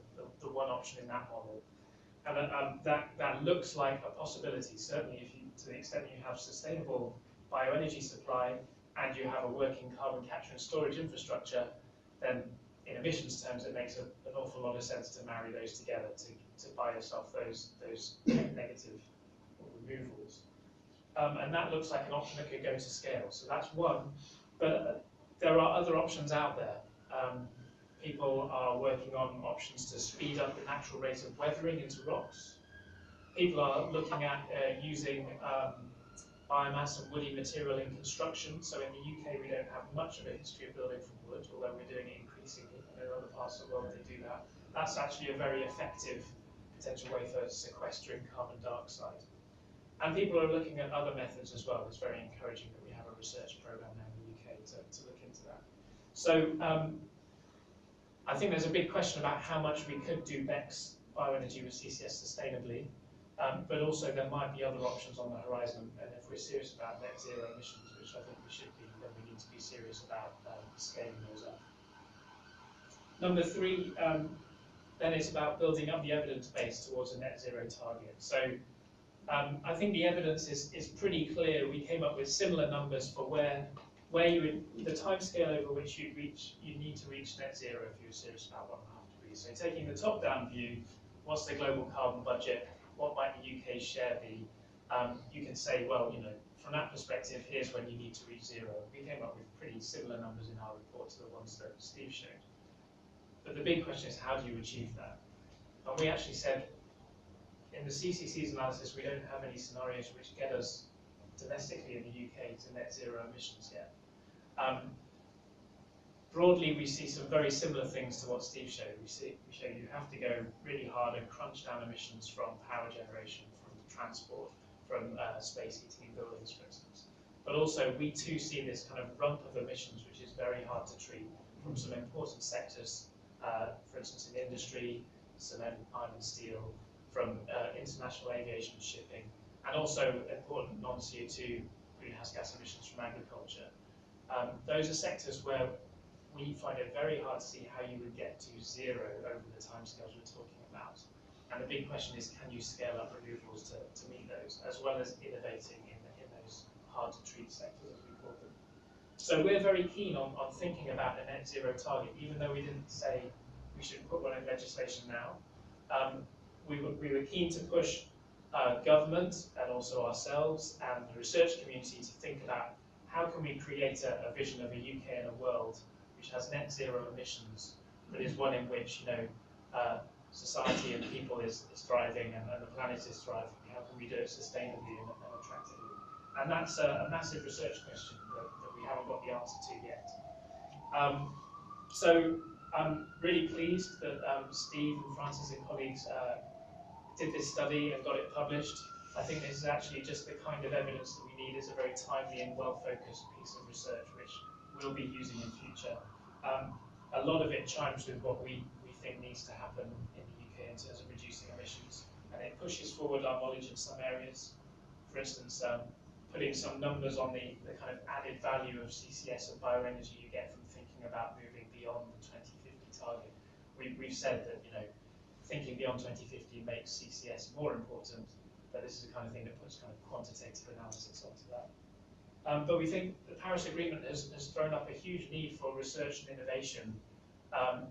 the one option in that model. And that looks like a possibility, certainly if you, to the extent that you have sustainable bioenergy supply and you have a working carbon capture and storage infrastructure, then in emissions terms, it makes an awful lot of sense to marry those together to buy yourself those negative removals. And that looks like an option that could go to scale. So that's one, but there are other options out there. People are working on options to speed up the natural rate of weathering into rocks. People are looking at using biomass and woody material in construction. So in the UK, we don't have much of a history of building from wood, although we're doing it increasingly. And in other parts of the world, they do that. That's actually a very effective potential way for sequestering carbon dioxide. And people are looking at other methods as well. It's very encouraging that we have a research program now in the UK to look into that. So I think there's a big question about how much we could do BECCS bioenergy with CCS sustainably. But also there might be other options on the horizon, and if we're serious about net zero emissions, which I think we should be, then we need to be serious about scaling those up. Number three, then it's about building up the evidence base towards a net zero target. So I think the evidence is pretty clear. We came up with similar numbers for where you would, the timescale over which you need to reach net zero if you're serious about 1.5 degrees. So taking the top-down view, what's the global carbon budget? What might the UK's share be? You can say, well, from that perspective, here's when you need to reach zero. We came up with pretty similar numbers in our report to the ones that Steve showed. But the big question is, how do you achieve that? And we actually said, in the CCC's analysis, we don't have any scenarios which get us domestically in the UK to net zero emissions yet. Broadly, we see some very similar things to what Steve showed. We show you have to go really hard and crunch down emissions from power generation, from transport, from space heating in buildings, for instance. But also, we too see this kind of rump of emissions, which is very hard to treat, from some important sectors, for instance, in industry, cement, iron and steel, from international aviation and shipping, and also important non-CO2 greenhouse gas emissions from agriculture. Those are sectors where we find it very hard to see how you would get to zero over the timescales we're talking about. And the big question is, can you scale up removals to meet those, as well as innovating in those hard-to-treat sectors, as we call them. So we're very keen on thinking about a net zero target, even though we didn't say we should put one in legislation now. We were keen to push government and also ourselves and the research community to think about how can we create a vision of a UK and a world which has net zero emissions, but is one in which society and people is thriving and the planet is thriving. How can we do it sustainably and attractively? And that's a massive research question that we haven't got the answer to yet. So I'm really pleased that Steve and Francis and colleagues did this study and got it published. I think this is actually just the kind of evidence that we need. It's a very timely and well-focused piece of research which we'll be using in future. A lot of it chimes with what we think needs to happen in the UK in terms of reducing emissions, and it pushes forward our knowledge in some areas. For instance, putting some numbers on the kind of added value of CCS and bioenergy you get from thinking about moving beyond the 2050 target. We've said that, you know, thinking beyond 2050 makes CCS more important, but this is the kind of thing that puts kind of quantitative analysis onto that. But we think the Paris Agreement has thrown up a huge need for research and innovation,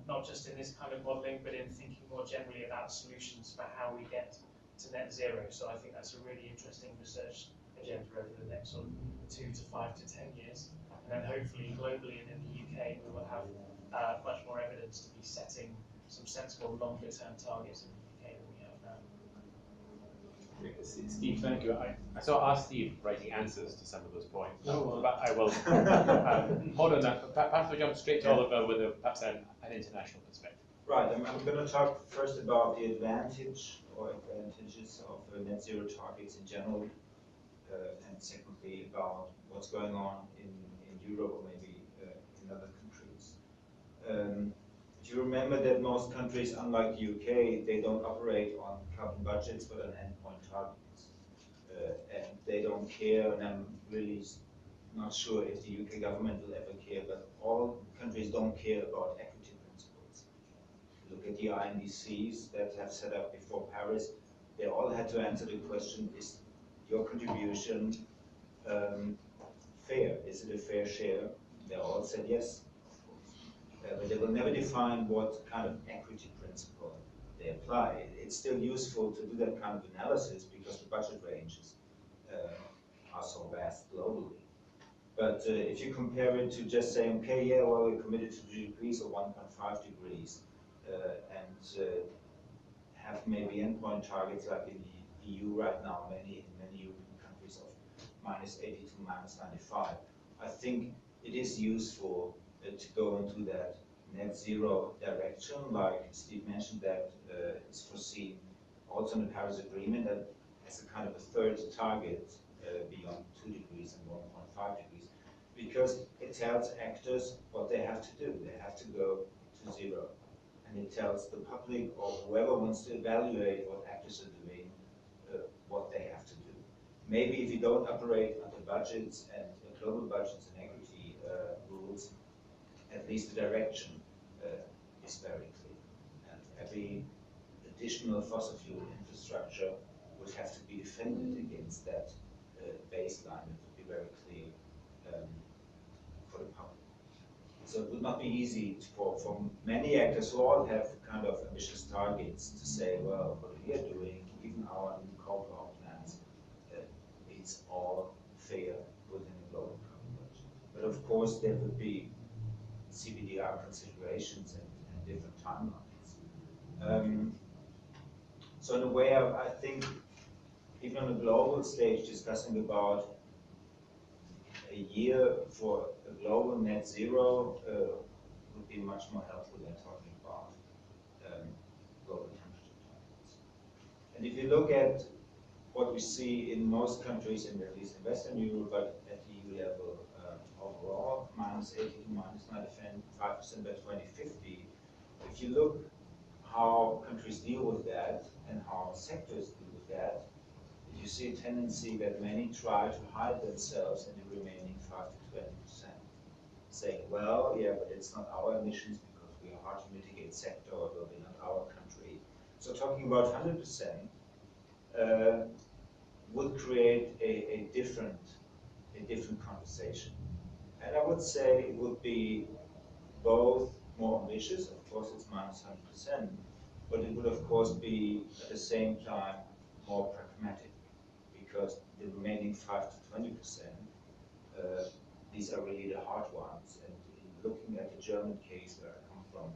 not just in this kind of modelling, but in thinking more generally about solutions for how we get to net zero. So I think that's a really interesting research agenda over the next sort of 2 to 5 to 10 years. And then hopefully globally and in the UK, we will have much more evidence to be setting some sensible longer term targets in the UK than we have now. Steve, thank you. I saw Steve writing answers to some of those points, Oh, but I will hold on that. Perhaps we'll jump straight to Oliver with perhaps an international perspective. Right, I'm going to talk first about the advantages of net zero targets in general, and secondly about what's going on in Europe or maybe in other countries. Do you remember that most countries, unlike the UK, they don't operate on carbon budgets but on endpoint targets? And they don't care, and I'm really not sure if the UK government will ever care, but all countries don't care about equity principles. Look at the INDCs that have set up before Paris, they all had to answer the question, is your contribution fair? Is it a fair share? They all said yes. But they will never define what kind of equity principle they apply. It's still useful to do that kind of analysis because the budget ranges are so vast globally. But if you compare it to just saying, okay, yeah, well, we're committed to 2 degrees or 1.5 degrees, and have maybe endpoint targets like in the EU right now, in many European countries of -80 to -95. I think it is useful to go into that net zero direction, like Steve mentioned, that is foreseen also in the Paris Agreement as a kind of a third target beyond 2 degrees and 1.5 degrees, because it tells actors what they have to do. They have to go to zero. And it tells the public or whoever wants to evaluate what actors are doing, what they have to do. Maybe if you don't operate under budgets and global budgets and equity rules, at least the direction is very clear. And every additional fossil fuel infrastructure would have to be defended against that baseline. It would be very clear for the public. So it would not be easy for many actors who all have kind of ambitious targets to say, well, what we are doing, even our new coal power plants, it's all fair within the global carbon budget. But of course, there would be CBDR considerations and different timelines. So in a way, I think even on a global stage, discussing about a year for a global net zero would be much more helpful than talking about global temperature targets. And if you look at what we see in most countries, at least in Western Europe, but at the EU level overall, -80 to -95% by 2050, if you look how countries deal with that and how sectors deal with that, you see a tendency that many try to hide themselves in the remaining 5 to 20%, saying, well, yeah, but it's not our emissions because we are hard to mitigate sector, or will be not our country. So talking about 100% would create a different conversation. And I would say it would be both more ambitious, of course it's -100%, but it would of course be at the same time more pragmatic, because the remaining 5 to 20%, these are really the hard ones. And in looking at the German case where I come from,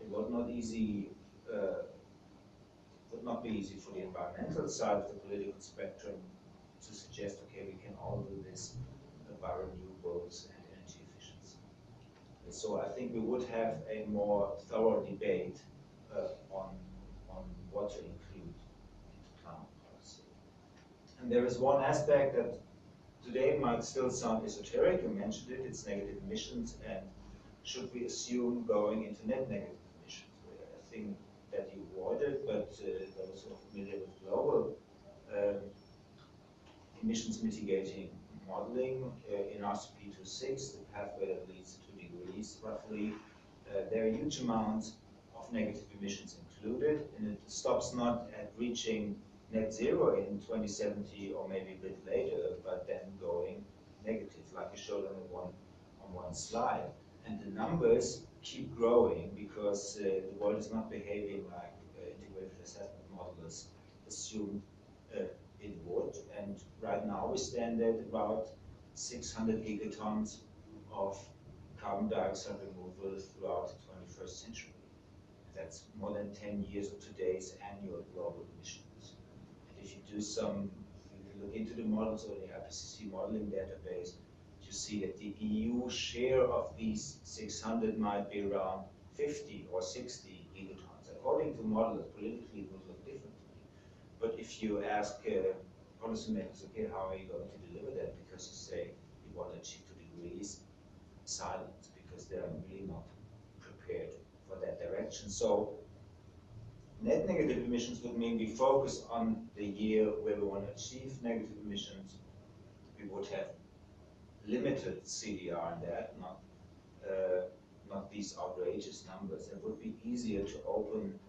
it was not easy. Would not be easy for the environmental side of the political spectrum to suggest, okay, we can all do this by renewables and energy efficiency. So I think we would have a more thorough debate on what to include into climate policy. And there is one aspect that today might still sound esoteric. You mentioned it, it's negative emissions, and should we assume going into net negative emissions? A thing that you avoided, but those who are familiar with global emissions mitigating modeling in RCP26, the pathway that leads to 2 degrees roughly, there are huge amounts of negative emissions included, and it stops not at reaching net zero in 2070 or maybe a bit later, but then going negative, like you showed on one slide. And the numbers keep growing because the world is not behaving like integrated assessment modelers assumed it would. And right now we stand at about 600 gigatons of carbon dioxide removal throughout the 21st century. That's more than 10 years of today's annual global emissions. And if you do if you look into the models or the IPCC modeling database, you see that the EU share of these 600 might be around 50 or 60 gigatons. According to modelers, politically it would look differently. But if you ask policymakers, okay, how are you going to deliver that? Because you say you want to achieve 2 degrees, silence, because they're really not prepared for that direction. So net negative emissions would mean we focus on the year where we want to achieve negative emissions. We would have limited CDR in that, not these outrageous numbers. It would be easier to open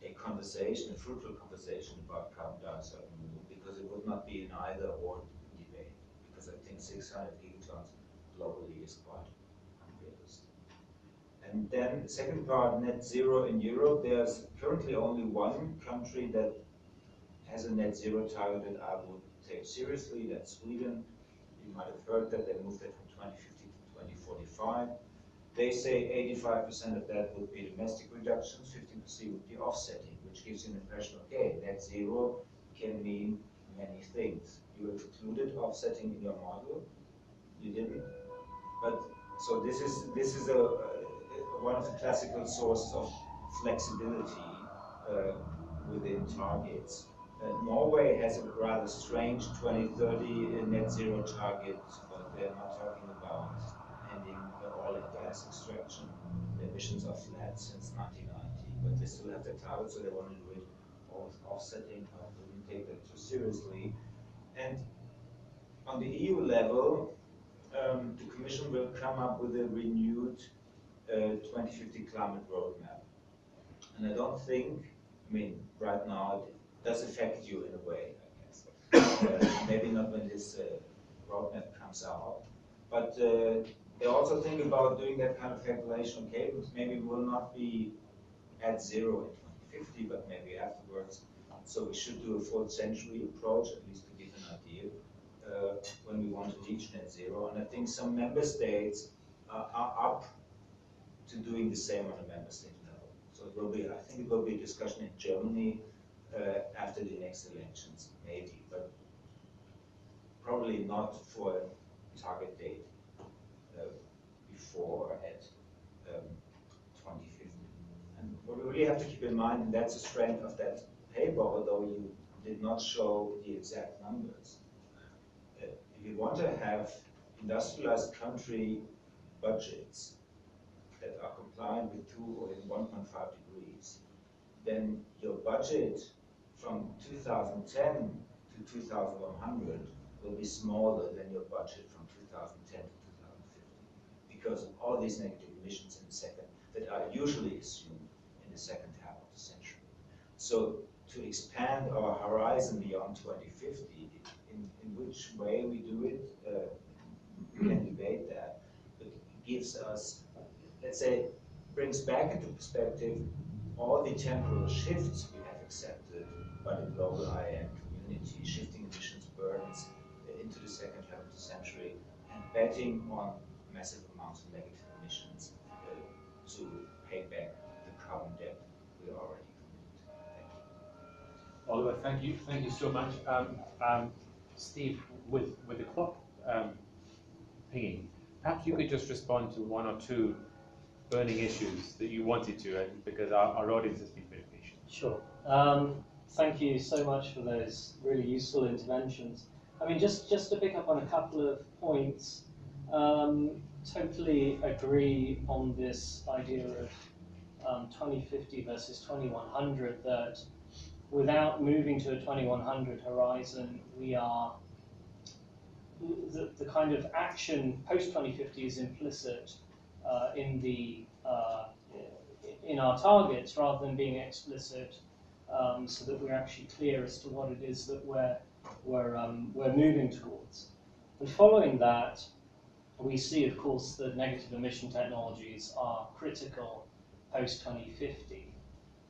a conversation, a fruitful conversation about carbon dioxide removal, because it would not be an either or debate, because I think 600 gigatons globally is quite unrealistic. And then the second part, net zero in Europe, there's currently only one country that has a net zero target that I would take seriously, that's Sweden. You might have heard that they moved it from 2050 to 2045. They say 85% of that would be domestic reductions, 50% would be offsetting, which gives you an impression, okay, net zero can mean many things. You have included offsetting in your model, you didn't. But so this is one of the classical sources of flexibility within targets. Norway has a rather strange 2030 net zero target, but they're not talking about ending oil and gas extraction. The emissions are flat since 1990, but they still have their target, so they want to do it all with offsetting. I wouldn't take that too seriously. And on the EU level, the Commission will come up with a renewed 2050 climate roadmap. And I don't think, I mean, right now it does affect you in a way, I guess. Maybe not when this roadmap comes out, but they also think about doing that kind of calculation. Okay, maybe we will not be at zero in 2050, but maybe afterwards. So we should do a fourth century approach, at least to give an idea, when we want to reach net zero. And I think some member states are up to doing the same on a member state level. So it will be, I think it will be a discussion in Germany after the next elections, maybe, but probably not for a target date before at 2050. And what we really have to keep in mind, and that's the strength of that paper, although you did not show the exact numbers. If you want to have industrialized country budgets that are compliant with 2 or 1.5 degrees, then your budget from 2010 to 2100 will be smaller than your budget from 2010 to 2050, because of all these negative emissions in the second that are usually assumed in the second half of the century. So to expand our horizon beyond 2050, in which way we do it, we can debate that, but it gives us, let's say, brings back into perspective all the temporal shifts we have accepted by the global IAM community, shifting emissions burdens into the second half of the century, and betting on massive amounts of negative emissions to pay back the carbon debt we already committed. Oliver, thank you so much. Steve, with the clock pinging, perhaps you could just respond to one or two burning issues that you wanted to, because our audience has been very patient. Sure. Thank you so much for those really useful interventions. I mean, just to pick up on a couple of points, totally agree on this idea of 2050 versus 2100, that without moving to a 2100 horizon, we are, the kind of action post-2050 is implicit in our targets rather than being explicit, so that we're actually clear as to what it is that we're moving towards. And following that, we see, of course, that negative emission technologies are critical post-2050.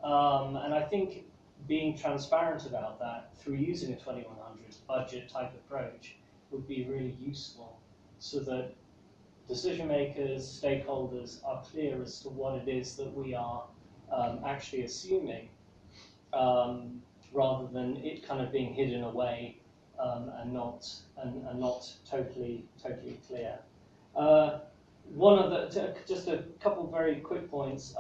And I think being transparent about that through using a 2100 budget type approach would be really useful, so that decision makers, stakeholders are clear as to what it is that we are actually assuming, rather than it kind of being hidden away and not totally clear. Just a couple very quick points.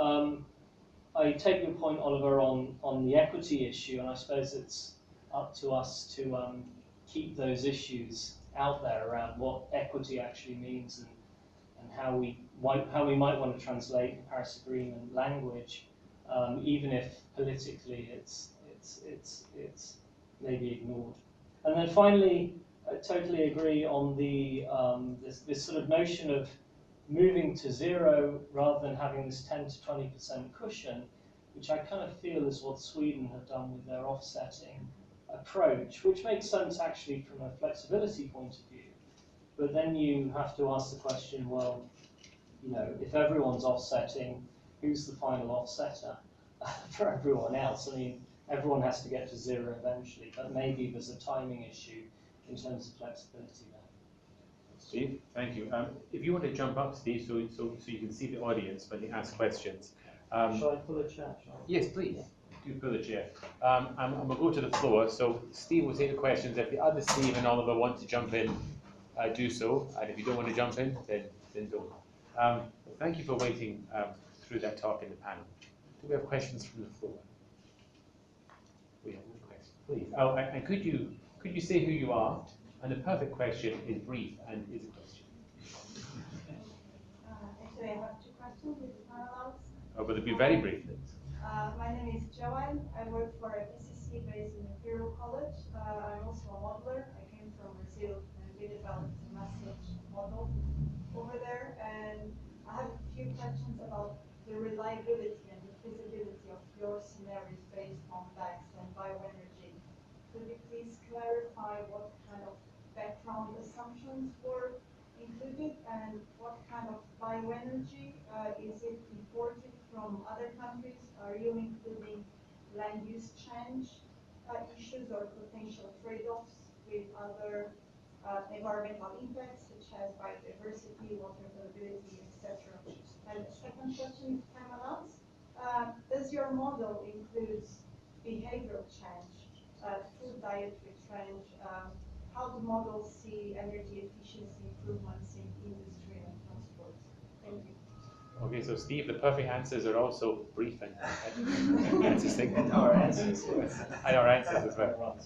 I take your point, Oliver, on the equity issue, and I suppose it's up to us to keep those issues out there around what equity actually means, and how we might want to translate the Paris Agreement language, even if politically it's maybe ignored. And then finally, I totally agree on the this sort of notion of moving to zero rather than having this 10 to 20% cushion, which I kind of feel is what Sweden have done with their offsetting approach, which makes sense actually from a flexibility point of view. But then you have to ask the question, well, you know, if everyone's offsetting, who's the final offsetter for everyone else? I mean, everyone has to get to zero eventually, but maybe there's a timing issue in terms of flexibility there. Steve, thank you. If you want to jump up, Steve, so you can see the audience when they ask questions. Shall I pull a chair? Yes, please. Do pull a chair. I'm going to go to the floor. So Steve will take the questions. If the other Steve and Oliver want to jump in, do so. And if you don't want to jump in, then don't. Thank you for waiting through that talk in the panel. Do we have questions from the floor? We have no questions. Please. Oh, and could you say who you are? And the perfect question is brief and is a question. Actually, I have two questions with the time allows. Oh, but it'll be very brief. My name is Joanne. I work for a PCC based in Imperial College. I'm also a modeler. I came from Brazil and we developed a message model over there. And I have a few questions about the reliability and the feasibility of your scenarios based on BECCS and bioenergy. Could you please clarify what kind of background assumptions were included and what kind of bioenergy? Is it imported from other countries? Are you including land use change issues or potential trade-offs with other environmental impacts such as biodiversity, water availability, etc.? And the second question, if time allows, does your model include behavioral change, food dietary change? How do models see energy efficiency improvements in industry and transport? Thank you. Okay, so Steve, the perfect answers are also brief and succinct. And our answers. And our answers as well.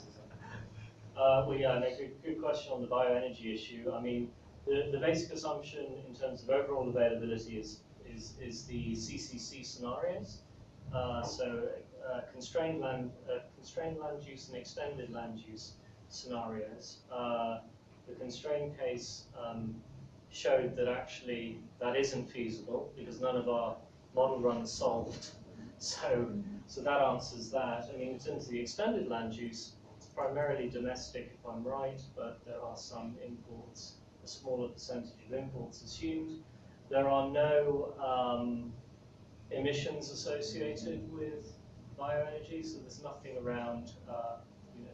Well, yeah, no, good question on the bioenergy issue. I mean, the basic assumption in terms of overall availability is the CCC scenarios. Constrained land use and extended land use scenarios. The constrained case showed that actually that isn't feasible because none of our model runs solved. So that answers that. I mean, in terms of the extended land use, it's primarily domestic, if I'm right, but there are some imports, a smaller percentage of imports assumed. There are no emissions associated with bioenergy, so there's nothing around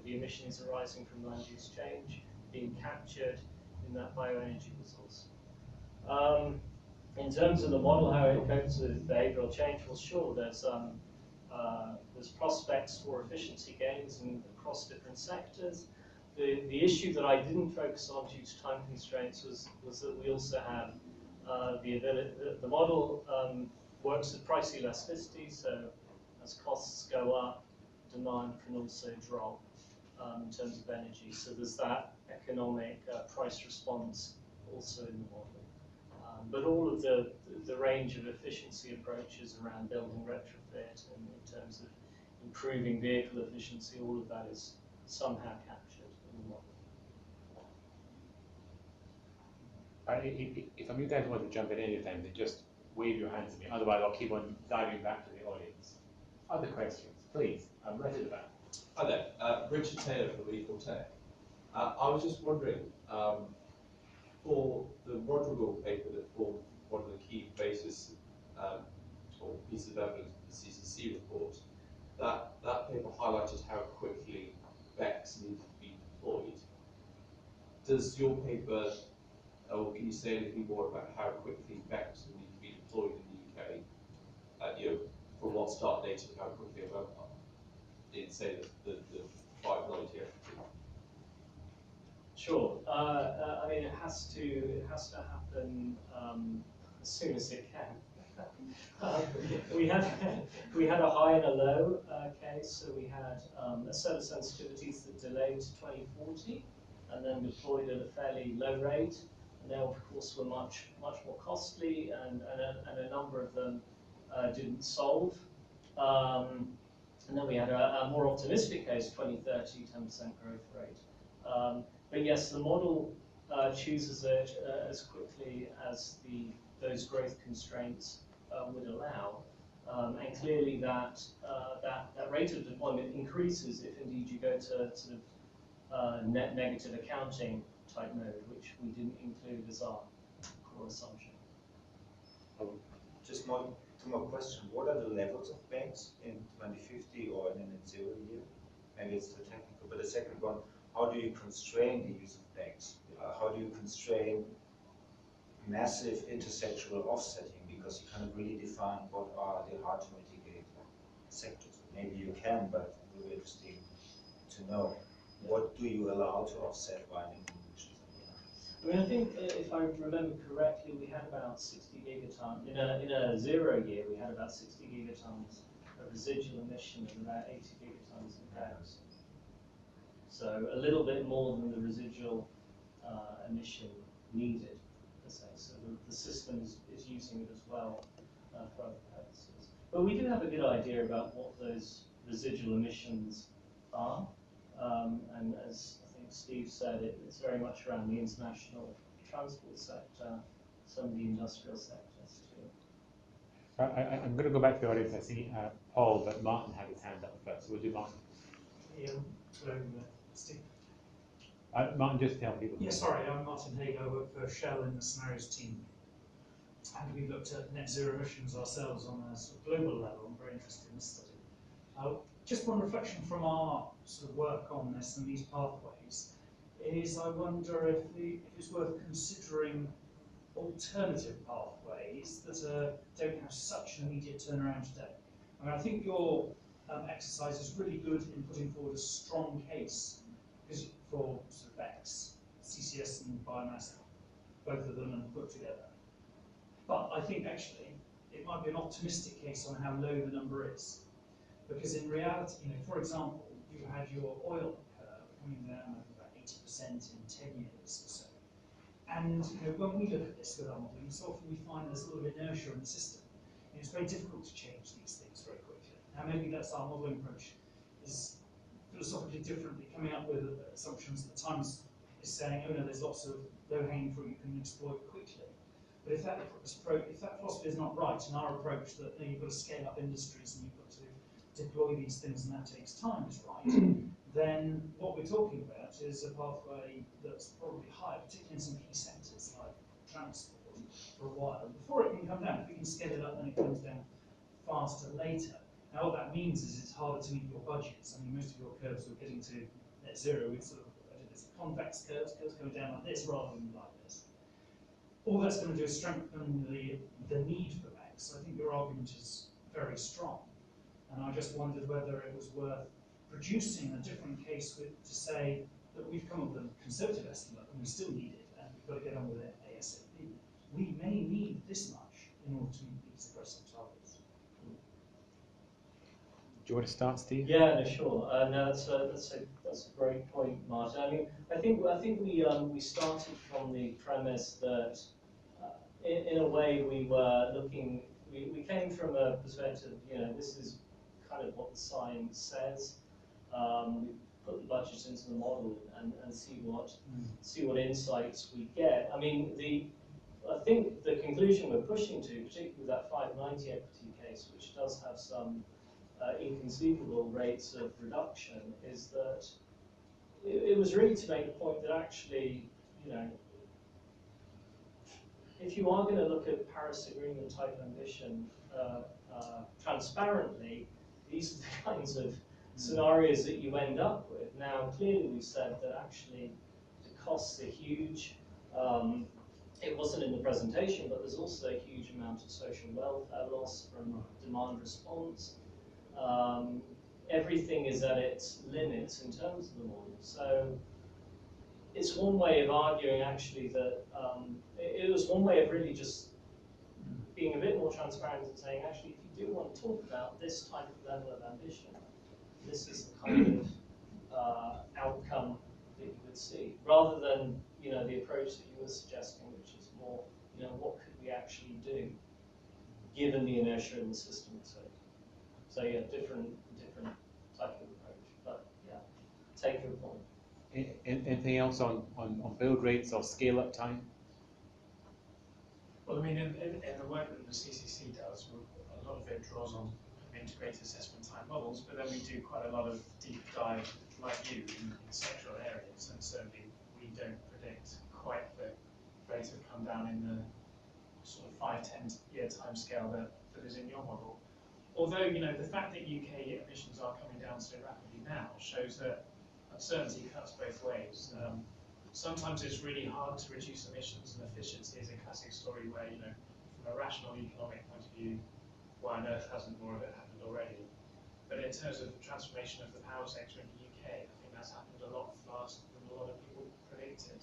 the emissions arising from land use change being captured in that bioenergy resource. In terms of the model, how it copes with behavioural change, well, sure, there's prospects for efficiency gains across different sectors. The issue that I didn't focus on due to time constraints was that we also have The model works with price elasticity, so as costs go up, demand can also drop in terms of energy. So there's that economic price response also in the model. But all of the range of efficiency approaches around building retrofit and in terms of improving vehicle efficiency, all of that is somehow captured in the model. If you guys want to jump in any time, then just wave your hands at me. Otherwise, I'll keep on diving back to the audience. Other questions, please. I'm right at the back. Hi there, Richard Taylor from E4 Tech. I was just wondering, for the Residual paper that formed one of the key bases or pieces of evidence for the CCC report, that paper highlighted how quickly BECCS needed to be deployed. Does your paper, or can you say anything more about how quickly BECCS will need to be deployed in the UK? From what start date and how quickly in, say, the 590 FT? Sure. I mean, it has to happen as soon as it can. We had a high and a low case, so we had a set of sensitivities that delayed to 2040, and then deployed at a fairly low rate. And they, of course, were much more costly, and a number of them didn't solve. And then we had a more optimistic case, 2030, 10% growth rate. But yes, the model chooses it as quickly as those growth constraints would allow. And clearly that rate of deployment increases if indeed you go to sort of net negative accounting type mode, which we didn't include as our core assumption. Just two more questions. What are the levels of BECCS in 2050 or in a net zero year? Maybe it's too technical, but the second one, how do you constrain the use of BECCS? How do you constrain massive intersectoral offsetting? Because you cannot really define what are the hard to mitigate sectors. Maybe you can, but it will be interesting to know. What do you allow to offset winding emissions? I mean, I think if I remember correctly, we had about 60 gigatons in a 0 year. We had about 60 gigatons of residual emission and about 80 gigatons of BECCS. So a little bit more than the residual emission needed, per se. So the system is using it as well for other purposes. But we do have a good idea about what those residual emissions are, and as Steve said, it's very much around the international transport sector, some of the industrial sectors too. I'm going to go back to the audience. I see Paul, but Martin had his hand up first, so we'll do Martin. Hello, Steve. Martin, just tell people. Yeah, sorry, I'm Martin Haig. I work for Shell in the scenarios team. And we looked at net zero emissions ourselves on a sort of global level. I'm very interested in this study. Just one reflection from our sort of work on this and these pathways is I wonder if it's worth considering alternative pathways that don't have such an immediate turnaround today. I mean, I think your exercise is really good in putting forward a strong case for sort of BECCS, CCS and biomass, both of them and put together. But I think actually it might be an optimistic case on how low the number is. Because in reality, for example, you had your oil curve coming down about 80% in 10 years or so. And when we look at this with our modelling, so often we find there's a lot of inertia in the system. It's very difficult to change these things very quickly. Now maybe that's our modelling approach is philosophically differently, coming up with assumptions that Times is saying, oh no, there's lots of low-hanging fruit you can exploit quickly. But if that philosophy is not right, and our approach that you've got to scale up industries and you've got to deploy these things and that takes time is right, then what we're talking about is a pathway that's probably higher, particularly in some key sectors like transport for a while, before it can come down. If we can scale it up, then it comes down faster later. Now what that means is it's harder to meet your budgets. I mean, most of your curves are getting to net zero with sort of convex curves going down like this rather than like this. All that's going to do is strengthen the need for BECCS. So I think your argument is very strong. And I just wondered whether it was worth producing a different case to say that we've come up with a conservative estimate and we still need it and we've got to get on with it ASAP. we may need this much in order to meet these aggressive targets. Do you want to start, Steve? Yeah, no, sure. No, that's a great point, Martin. I mean, I think we started from the premise that in a way we were looking. We came from a perspective, this is kind of what the science says. We put the budget into the model and see what insights we get. I mean, I think the conclusion we're pushing to, particularly with that 590 equity case, which does have some inconceivable rates of reduction, is that it was really to make the point that actually, if you are going to look at Paris Agreement type ambition transparently, these are the kinds of scenarios that you end up with. Now, clearly we've said that actually the costs are huge. It wasn't in the presentation, but there's also a huge amount of social welfare loss from demand response. Everything is at its limits in terms of the model. So it's one way of arguing actually that it was one way of really just being a bit more transparent and saying, actually, if you do want to talk about this type of level of ambition, this is the kind of outcome that you would see, rather than the approach that you were suggesting, which is more, what could we actually do given the inertia in the system itself. So yeah, different type of approach, but yeah, take your point. Anything else on build rates or scale up time? Well, I mean, in the work that the CCC does, a lot of it draws on integrated assessment type models, but then we do quite a lot of deep dive, like you, in sectoral areas, and certainly we don't predict quite the rate of come down in the sort of 5-10 year time scale that is in your model. Although, the fact that UK emissions are coming down so rapidly now shows that uncertainty cuts both ways. Sometimes it's really hard to reduce emissions, and efficiency is a classic story where, from a rational economic point of view, why on earth hasn't more of it happened already? But in terms of the transformation of the power sector in the UK, I think that's happened a lot faster than a lot of people predicted.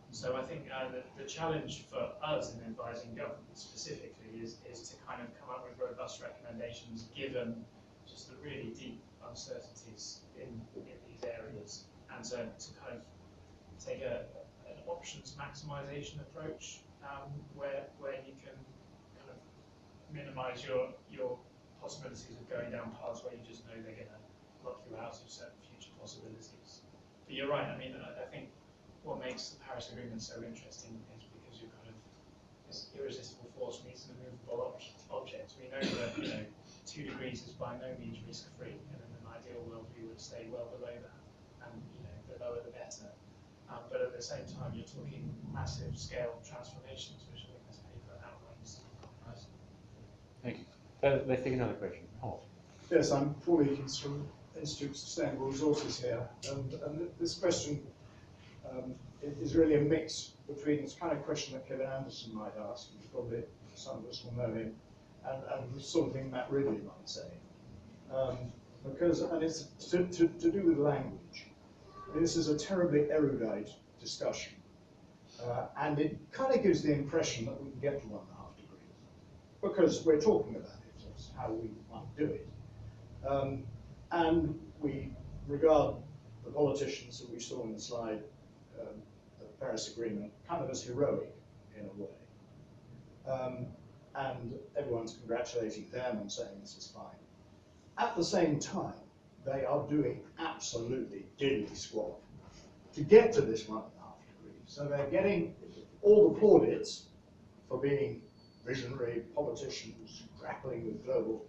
So I think the challenge for us in advising government specifically is to kind of come up with robust recommendations given just the really deep uncertainties in these areas, and to kind of take an options maximisation approach where you can kind of minimise your possibilities of going down paths where you just know they're going to lock you out of certain future possibilities. But you're right, I mean, I think what makes the Paris Agreement so interesting is because you're kind of, this irresistible force meets an immovable object. We know that 2 degrees is by no means risk-free, and in an ideal world we would stay well below that, and the lower the better. But at the same time, you're talking massive scale transformations, which I think this paper outlines. Thank you. Let's take another question. Oh. Yes, I'm Paul Eakins from Institute of Sustainable Resources here, and this question is really a mix between this kind of question that Kevin Anderson might ask, and probably some of us will know him, and the sort of thing Matt Ridley might say. And it's to do with language. I mean, this is a terribly erudite discussion, and it kind of gives the impression that we can get to 1.5 degrees, because we're talking about it, that's how we might do it. And we regard the politicians that we saw in the slide, the Paris Agreement, kind of as heroic in a way. And everyone's congratulating them and saying this is fine. At the same time, they are doing absolutely diddly squat to get to this 1.5 degrees. So they're getting all the plaudits for being visionary politicians grappling with global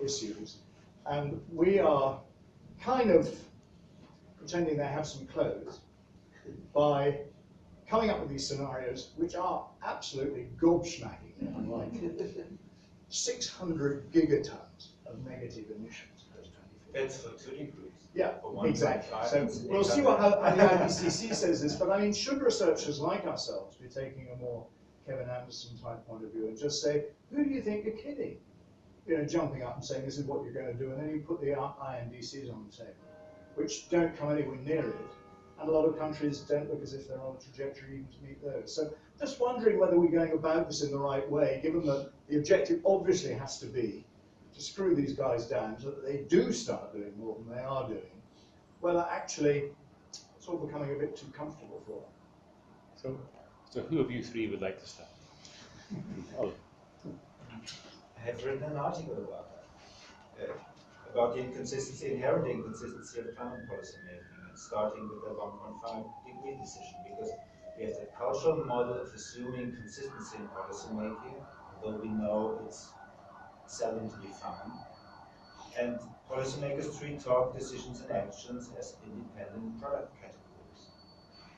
issues. And we are kind of pretending they have some clothes by coming up with these scenarios which are absolutely gobsmacking. Like 600 gigatons of negative emissions post 2050. That's for 2 degrees. Yeah, for exactly. 1.5, So we'll see how the IPCC says this, but I mean, should researchers like ourselves be taking a more Kevin Anderson type point of view and just say, who do you think are kidding? Jumping up and saying this is what you're going to do, and then you put the INDCs on the table, which don't come anywhere near it, and a lot of countries don't look as if they're on a trajectory even to meet those. So just wondering whether we're going about this in the right way, given that the objective obviously has to be to screw these guys down so that they do start doing more than they are doing, whether actually it's all becoming a bit too comfortable for them. So who of you three would like to start? Oh. I have written an article about that, about the inconsistency, inherent inconsistency of climate policy making, and starting with the 1.5-degree decision, because we have the cultural model of assuming consistency in policy making, although we know it's seldom to be found. And policymakers treat talk, decisions, and actions as independent product categories.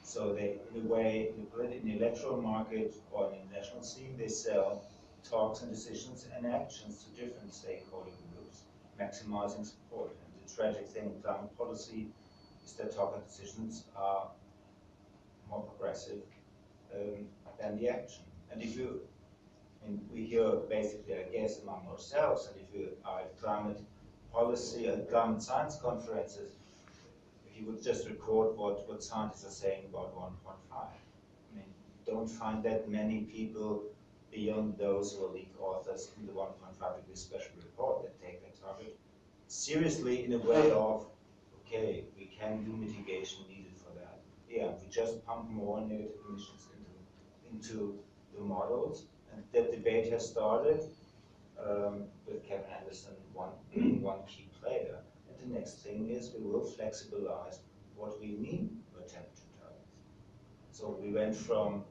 So they, in a way, in the electoral market or in the national scene, they sell talks and decisions and actions to different stakeholder groups, maximizing support. And the tragic thing in climate policy is that talk and decisions are more progressive than the action. And if you, we hear basically, I guess, among ourselves, and if you are at climate policy and climate science conferences, if you would just record what scientists are saying about 1.5. I mean, don't find that many people beyond those who are lead authors in the 1.5-degree special report that take that target seriously in a way of, okay, we can do mitigation needed for that. Yeah, we just pump more negative emissions into the models, and that debate has started with Kevin Anderson, one key player. And the next thing is we will flexibilize what we mean by temperature targets. So we went from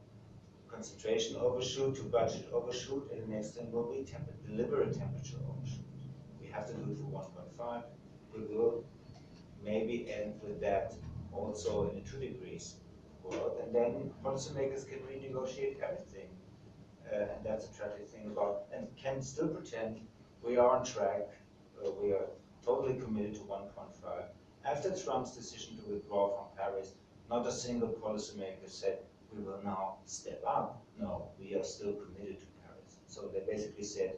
concentration overshoot to budget overshoot, and the next thing will be deliberate temperature overshoot. We have to do it for 1.5. We will maybe end with that also in the 2 degrees world, and then policymakers can renegotiate everything. And that's a tragic thing about, and can still pretend we are on track, we are totally committed to 1.5. After Trump's decision to withdraw from Paris, not a single policymaker said, we will now step up. No, we are still committed to Paris. So they basically said,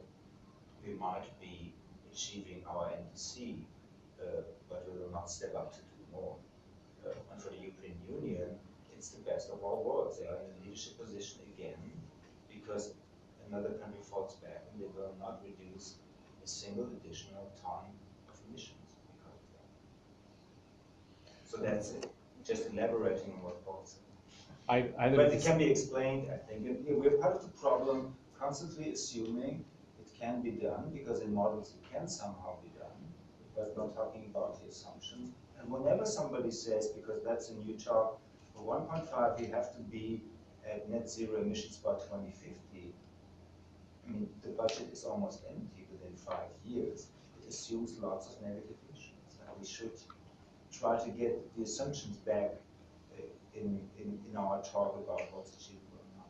we might be achieving our NDC, but we will not step up to do more. And for the European Union, it's the best of all worlds. They are in a leadership position again, because another country falls back and they will not reduce a single additional ton of emissions because of that. So that's it. Just elaborating on what Paul said. But it can be explained, I think. We're part of the problem, constantly assuming it can be done, because in models it can somehow be done, but not talking about the assumptions. And whenever somebody says, because that's a new talk, for 1.5 we have to be at net zero emissions by 2050, I mean, the budget is almost empty within 5 years. It assumes lots of negative emissions. And we should try to get the assumptions back in our talk about what's achievable or not.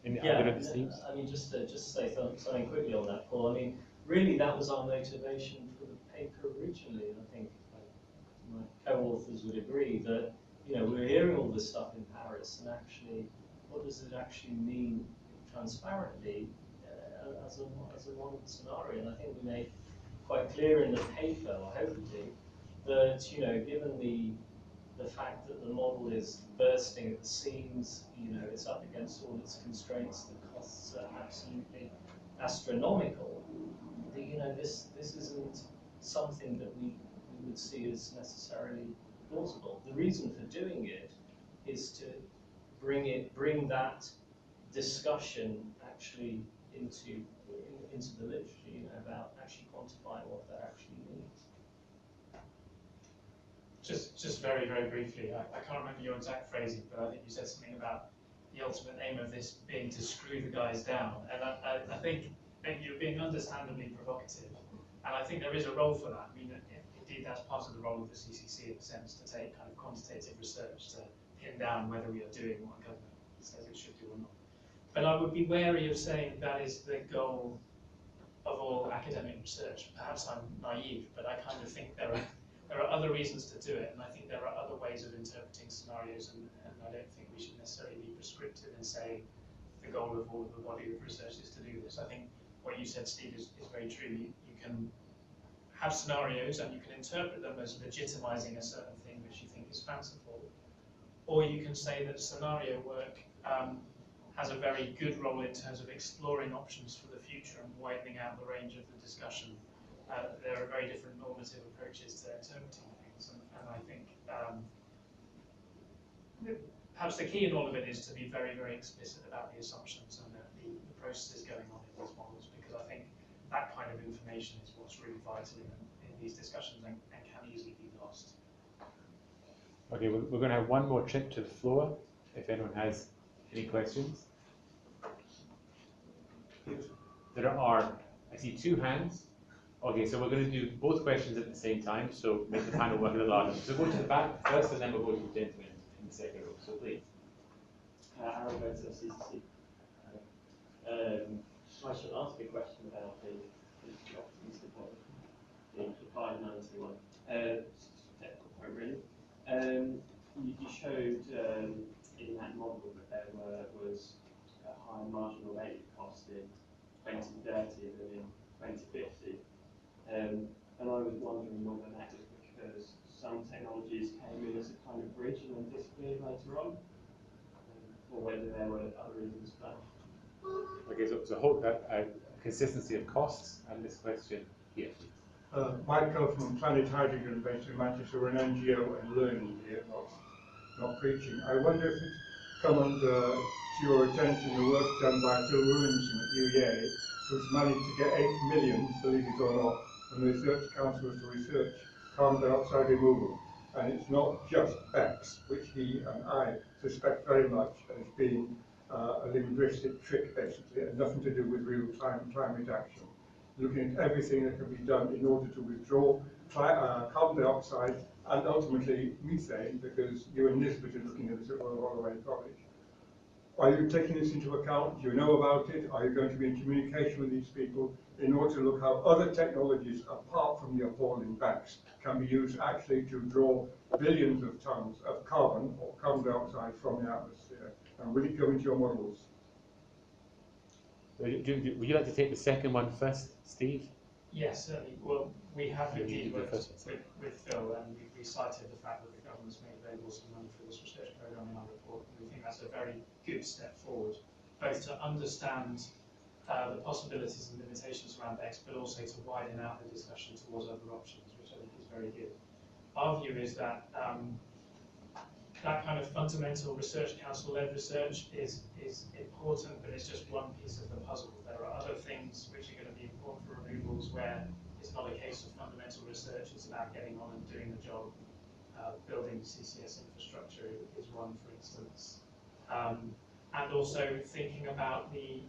I mean, just to say something quickly on that, Paul. I mean, really, that was our motivation for the paper originally. And I think my co-authors would agree that, you know, we're hearing all this stuff in Paris, and actually, what does it actually mean transparently as a model scenario? And I think we made quite clear in the paper, or I hope we did, that, you know, given the fact that the model is bursting at the seams, you know, it's up against all its constraints, the costs are absolutely astronomical, that, you know, this isn't something that we would see as necessarily plausible. The reason for doing it is to bring that discussion actually into the literature, you know, about actually quantifying what that actually means. Just very, very briefly, I can't remember your exact phrasing, but I think you said something about the ultimate aim of this being to screw the guys down. And I think you're being understandably provocative. And I think there is a role for that. I mean, indeed, that's part of the role of the CCC in a sense, to take kind of quantitative research to pin down whether we are doing what government says it should do or not. But I would be wary of saying that is the goal of all academic research. Perhaps I'm naive, but I kind of think there are other reasons to do it, and I think there are other ways of interpreting scenarios, and I don't think we should necessarily be prescriptive in saying the goal of all of the body of research is to do this. I think what you said, Steve, is very true. You can have scenarios and you can interpret them as legitimizing a certain thing which you think is fanciful, or you can say that scenario work has a very good role in terms of exploring options for the future and widening out the range of the discussion. There are very different normative approaches to interpreting things, and I think perhaps the key in all of it is to be very, very explicit about the assumptions and the processes going on in these models, because I think that kind of information is what's really vital in these discussions and can easily be lost. Okay, we're going to have one more trip to the floor, if anyone has any questions. There are, I see 2 hands. Okay, so we're going to do both questions at the same time, so make the panel work a little harder. So go to the back first, and then we'll go to the gentleman in the second row. So please. Aaron Rhodes of CCC. I should ask a question about the optimistic model, the 591 technical point really. You showed in that model that there was a higher marginal rate cost in 2030 than in 2050. And I was wondering whether that was because some technologies came in as a kind of bridge and then disappeared later on, or whether there were other reasons for that. Okay, so hold that consistency of costs and this question here. Michael from Planet Hydrogen, based in Manchester. We're an NGO and learning here, not preaching. I wonder if it's come under to your attention the work done by Phil Williamson at UEA, who's managed to get 8 million, believe it or not, from the Research Council to research carbon dioxide removal. And it's not just BECCS, which he and I suspect very much as being a linguistic trick, basically, and nothing to do with real climate action. Looking at everything that can be done in order to withdraw carbon dioxide and ultimately methane, because you and Nisbet are looking at this at Royal Holloway College. Are you taking this into account? Do you know about it? Are you going to be in communication with these people in order to look how other technologies, apart from the appalling BECCS, can be used actually to draw billions of tons of carbon or carbon dioxide from the atmosphere? And will it go into your models? Would you like to take the second one first, Steve? Yes, certainly. Well, we have indeed worked with Phil, and we cited the fact that the government's made available some money for this research programme in our report. We think that's a very good step forward, both to understand the possibilities and limitations around BECCS, but also to widen out the discussion towards other options, which I think is very good. Our view is that that kind of fundamental research council-led research is important, but it's just one piece of the puzzle. There are other things which are going to be important for removals where it's not a case of fundamental research, it's about getting on and doing the job. Building CCS infrastructure is one, for instance. And also thinking about the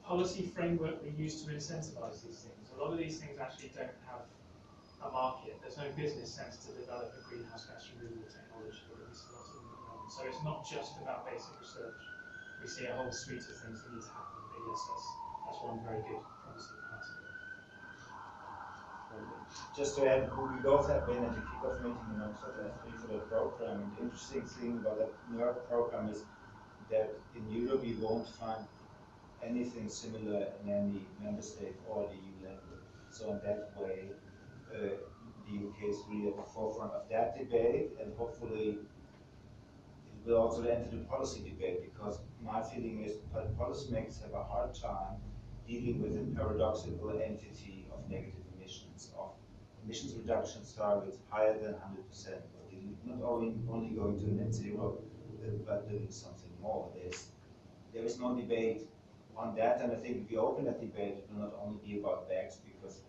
policy framework we use to incentivize these things. A lot of these things actually don't have a market. There's no business sense to develop a greenhouse gas removal technology, or at least a lot of them at the moment. So it's not just about basic research. We see a whole suite of things that need to happen. But yes, that's one very good promising part of it. Just to add, we both have been at the kickoff meeting in Oxford and for the program. The interesting thing about the NERC program is that in Europe you won't find anything similar in any member state or the EU level. So in that way, the UK is really at the forefront of that debate, and hopefully it will also enter the policy debate, because my feeling is that policymakers have a hard time dealing with the paradoxical entity of negative emissions, of emissions reductions targets higher than 100%, but not only going to net zero, but doing something more. There is no debate on that, and I think if you open that debate, it will not only be about BECCS, because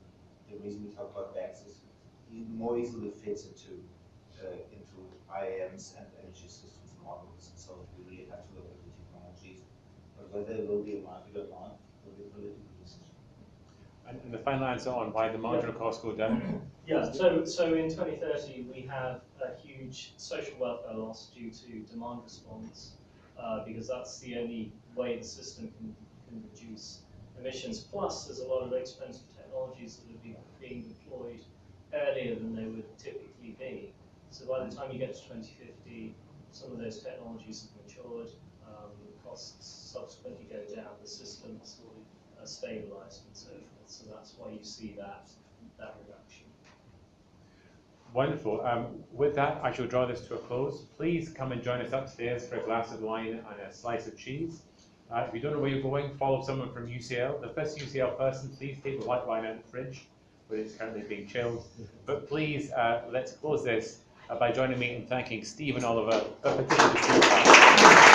the reason we talk about BECCS is it more easily fits into IAMs and energy systems models. So we really have to look at the technologies, but whether there will be a market or not will be a political decision. And the final answer on why the marginal costs go down? Yeah, so in 2030 we have a huge social welfare loss due to demand response, because that's the only way the system can reduce emissions. Plus, there's a lot of expensive technologies that are being deployed earlier than they would typically be. So by the time you get to 2050, some of those technologies have matured, costs subsequently go down, the system sort of are stabilised and so forth. So that's why you see that reduction. Wonderful. With that, I shall draw this to a close. Please come and join us upstairs for a glass of wine and a slice of cheese. If you don't know where you're going, follow someone from UCL. The first UCL person, please take the white wine out of the fridge, where it's currently being chilled. But please, let's close this by joining me in thanking Steve and Oliver for participating.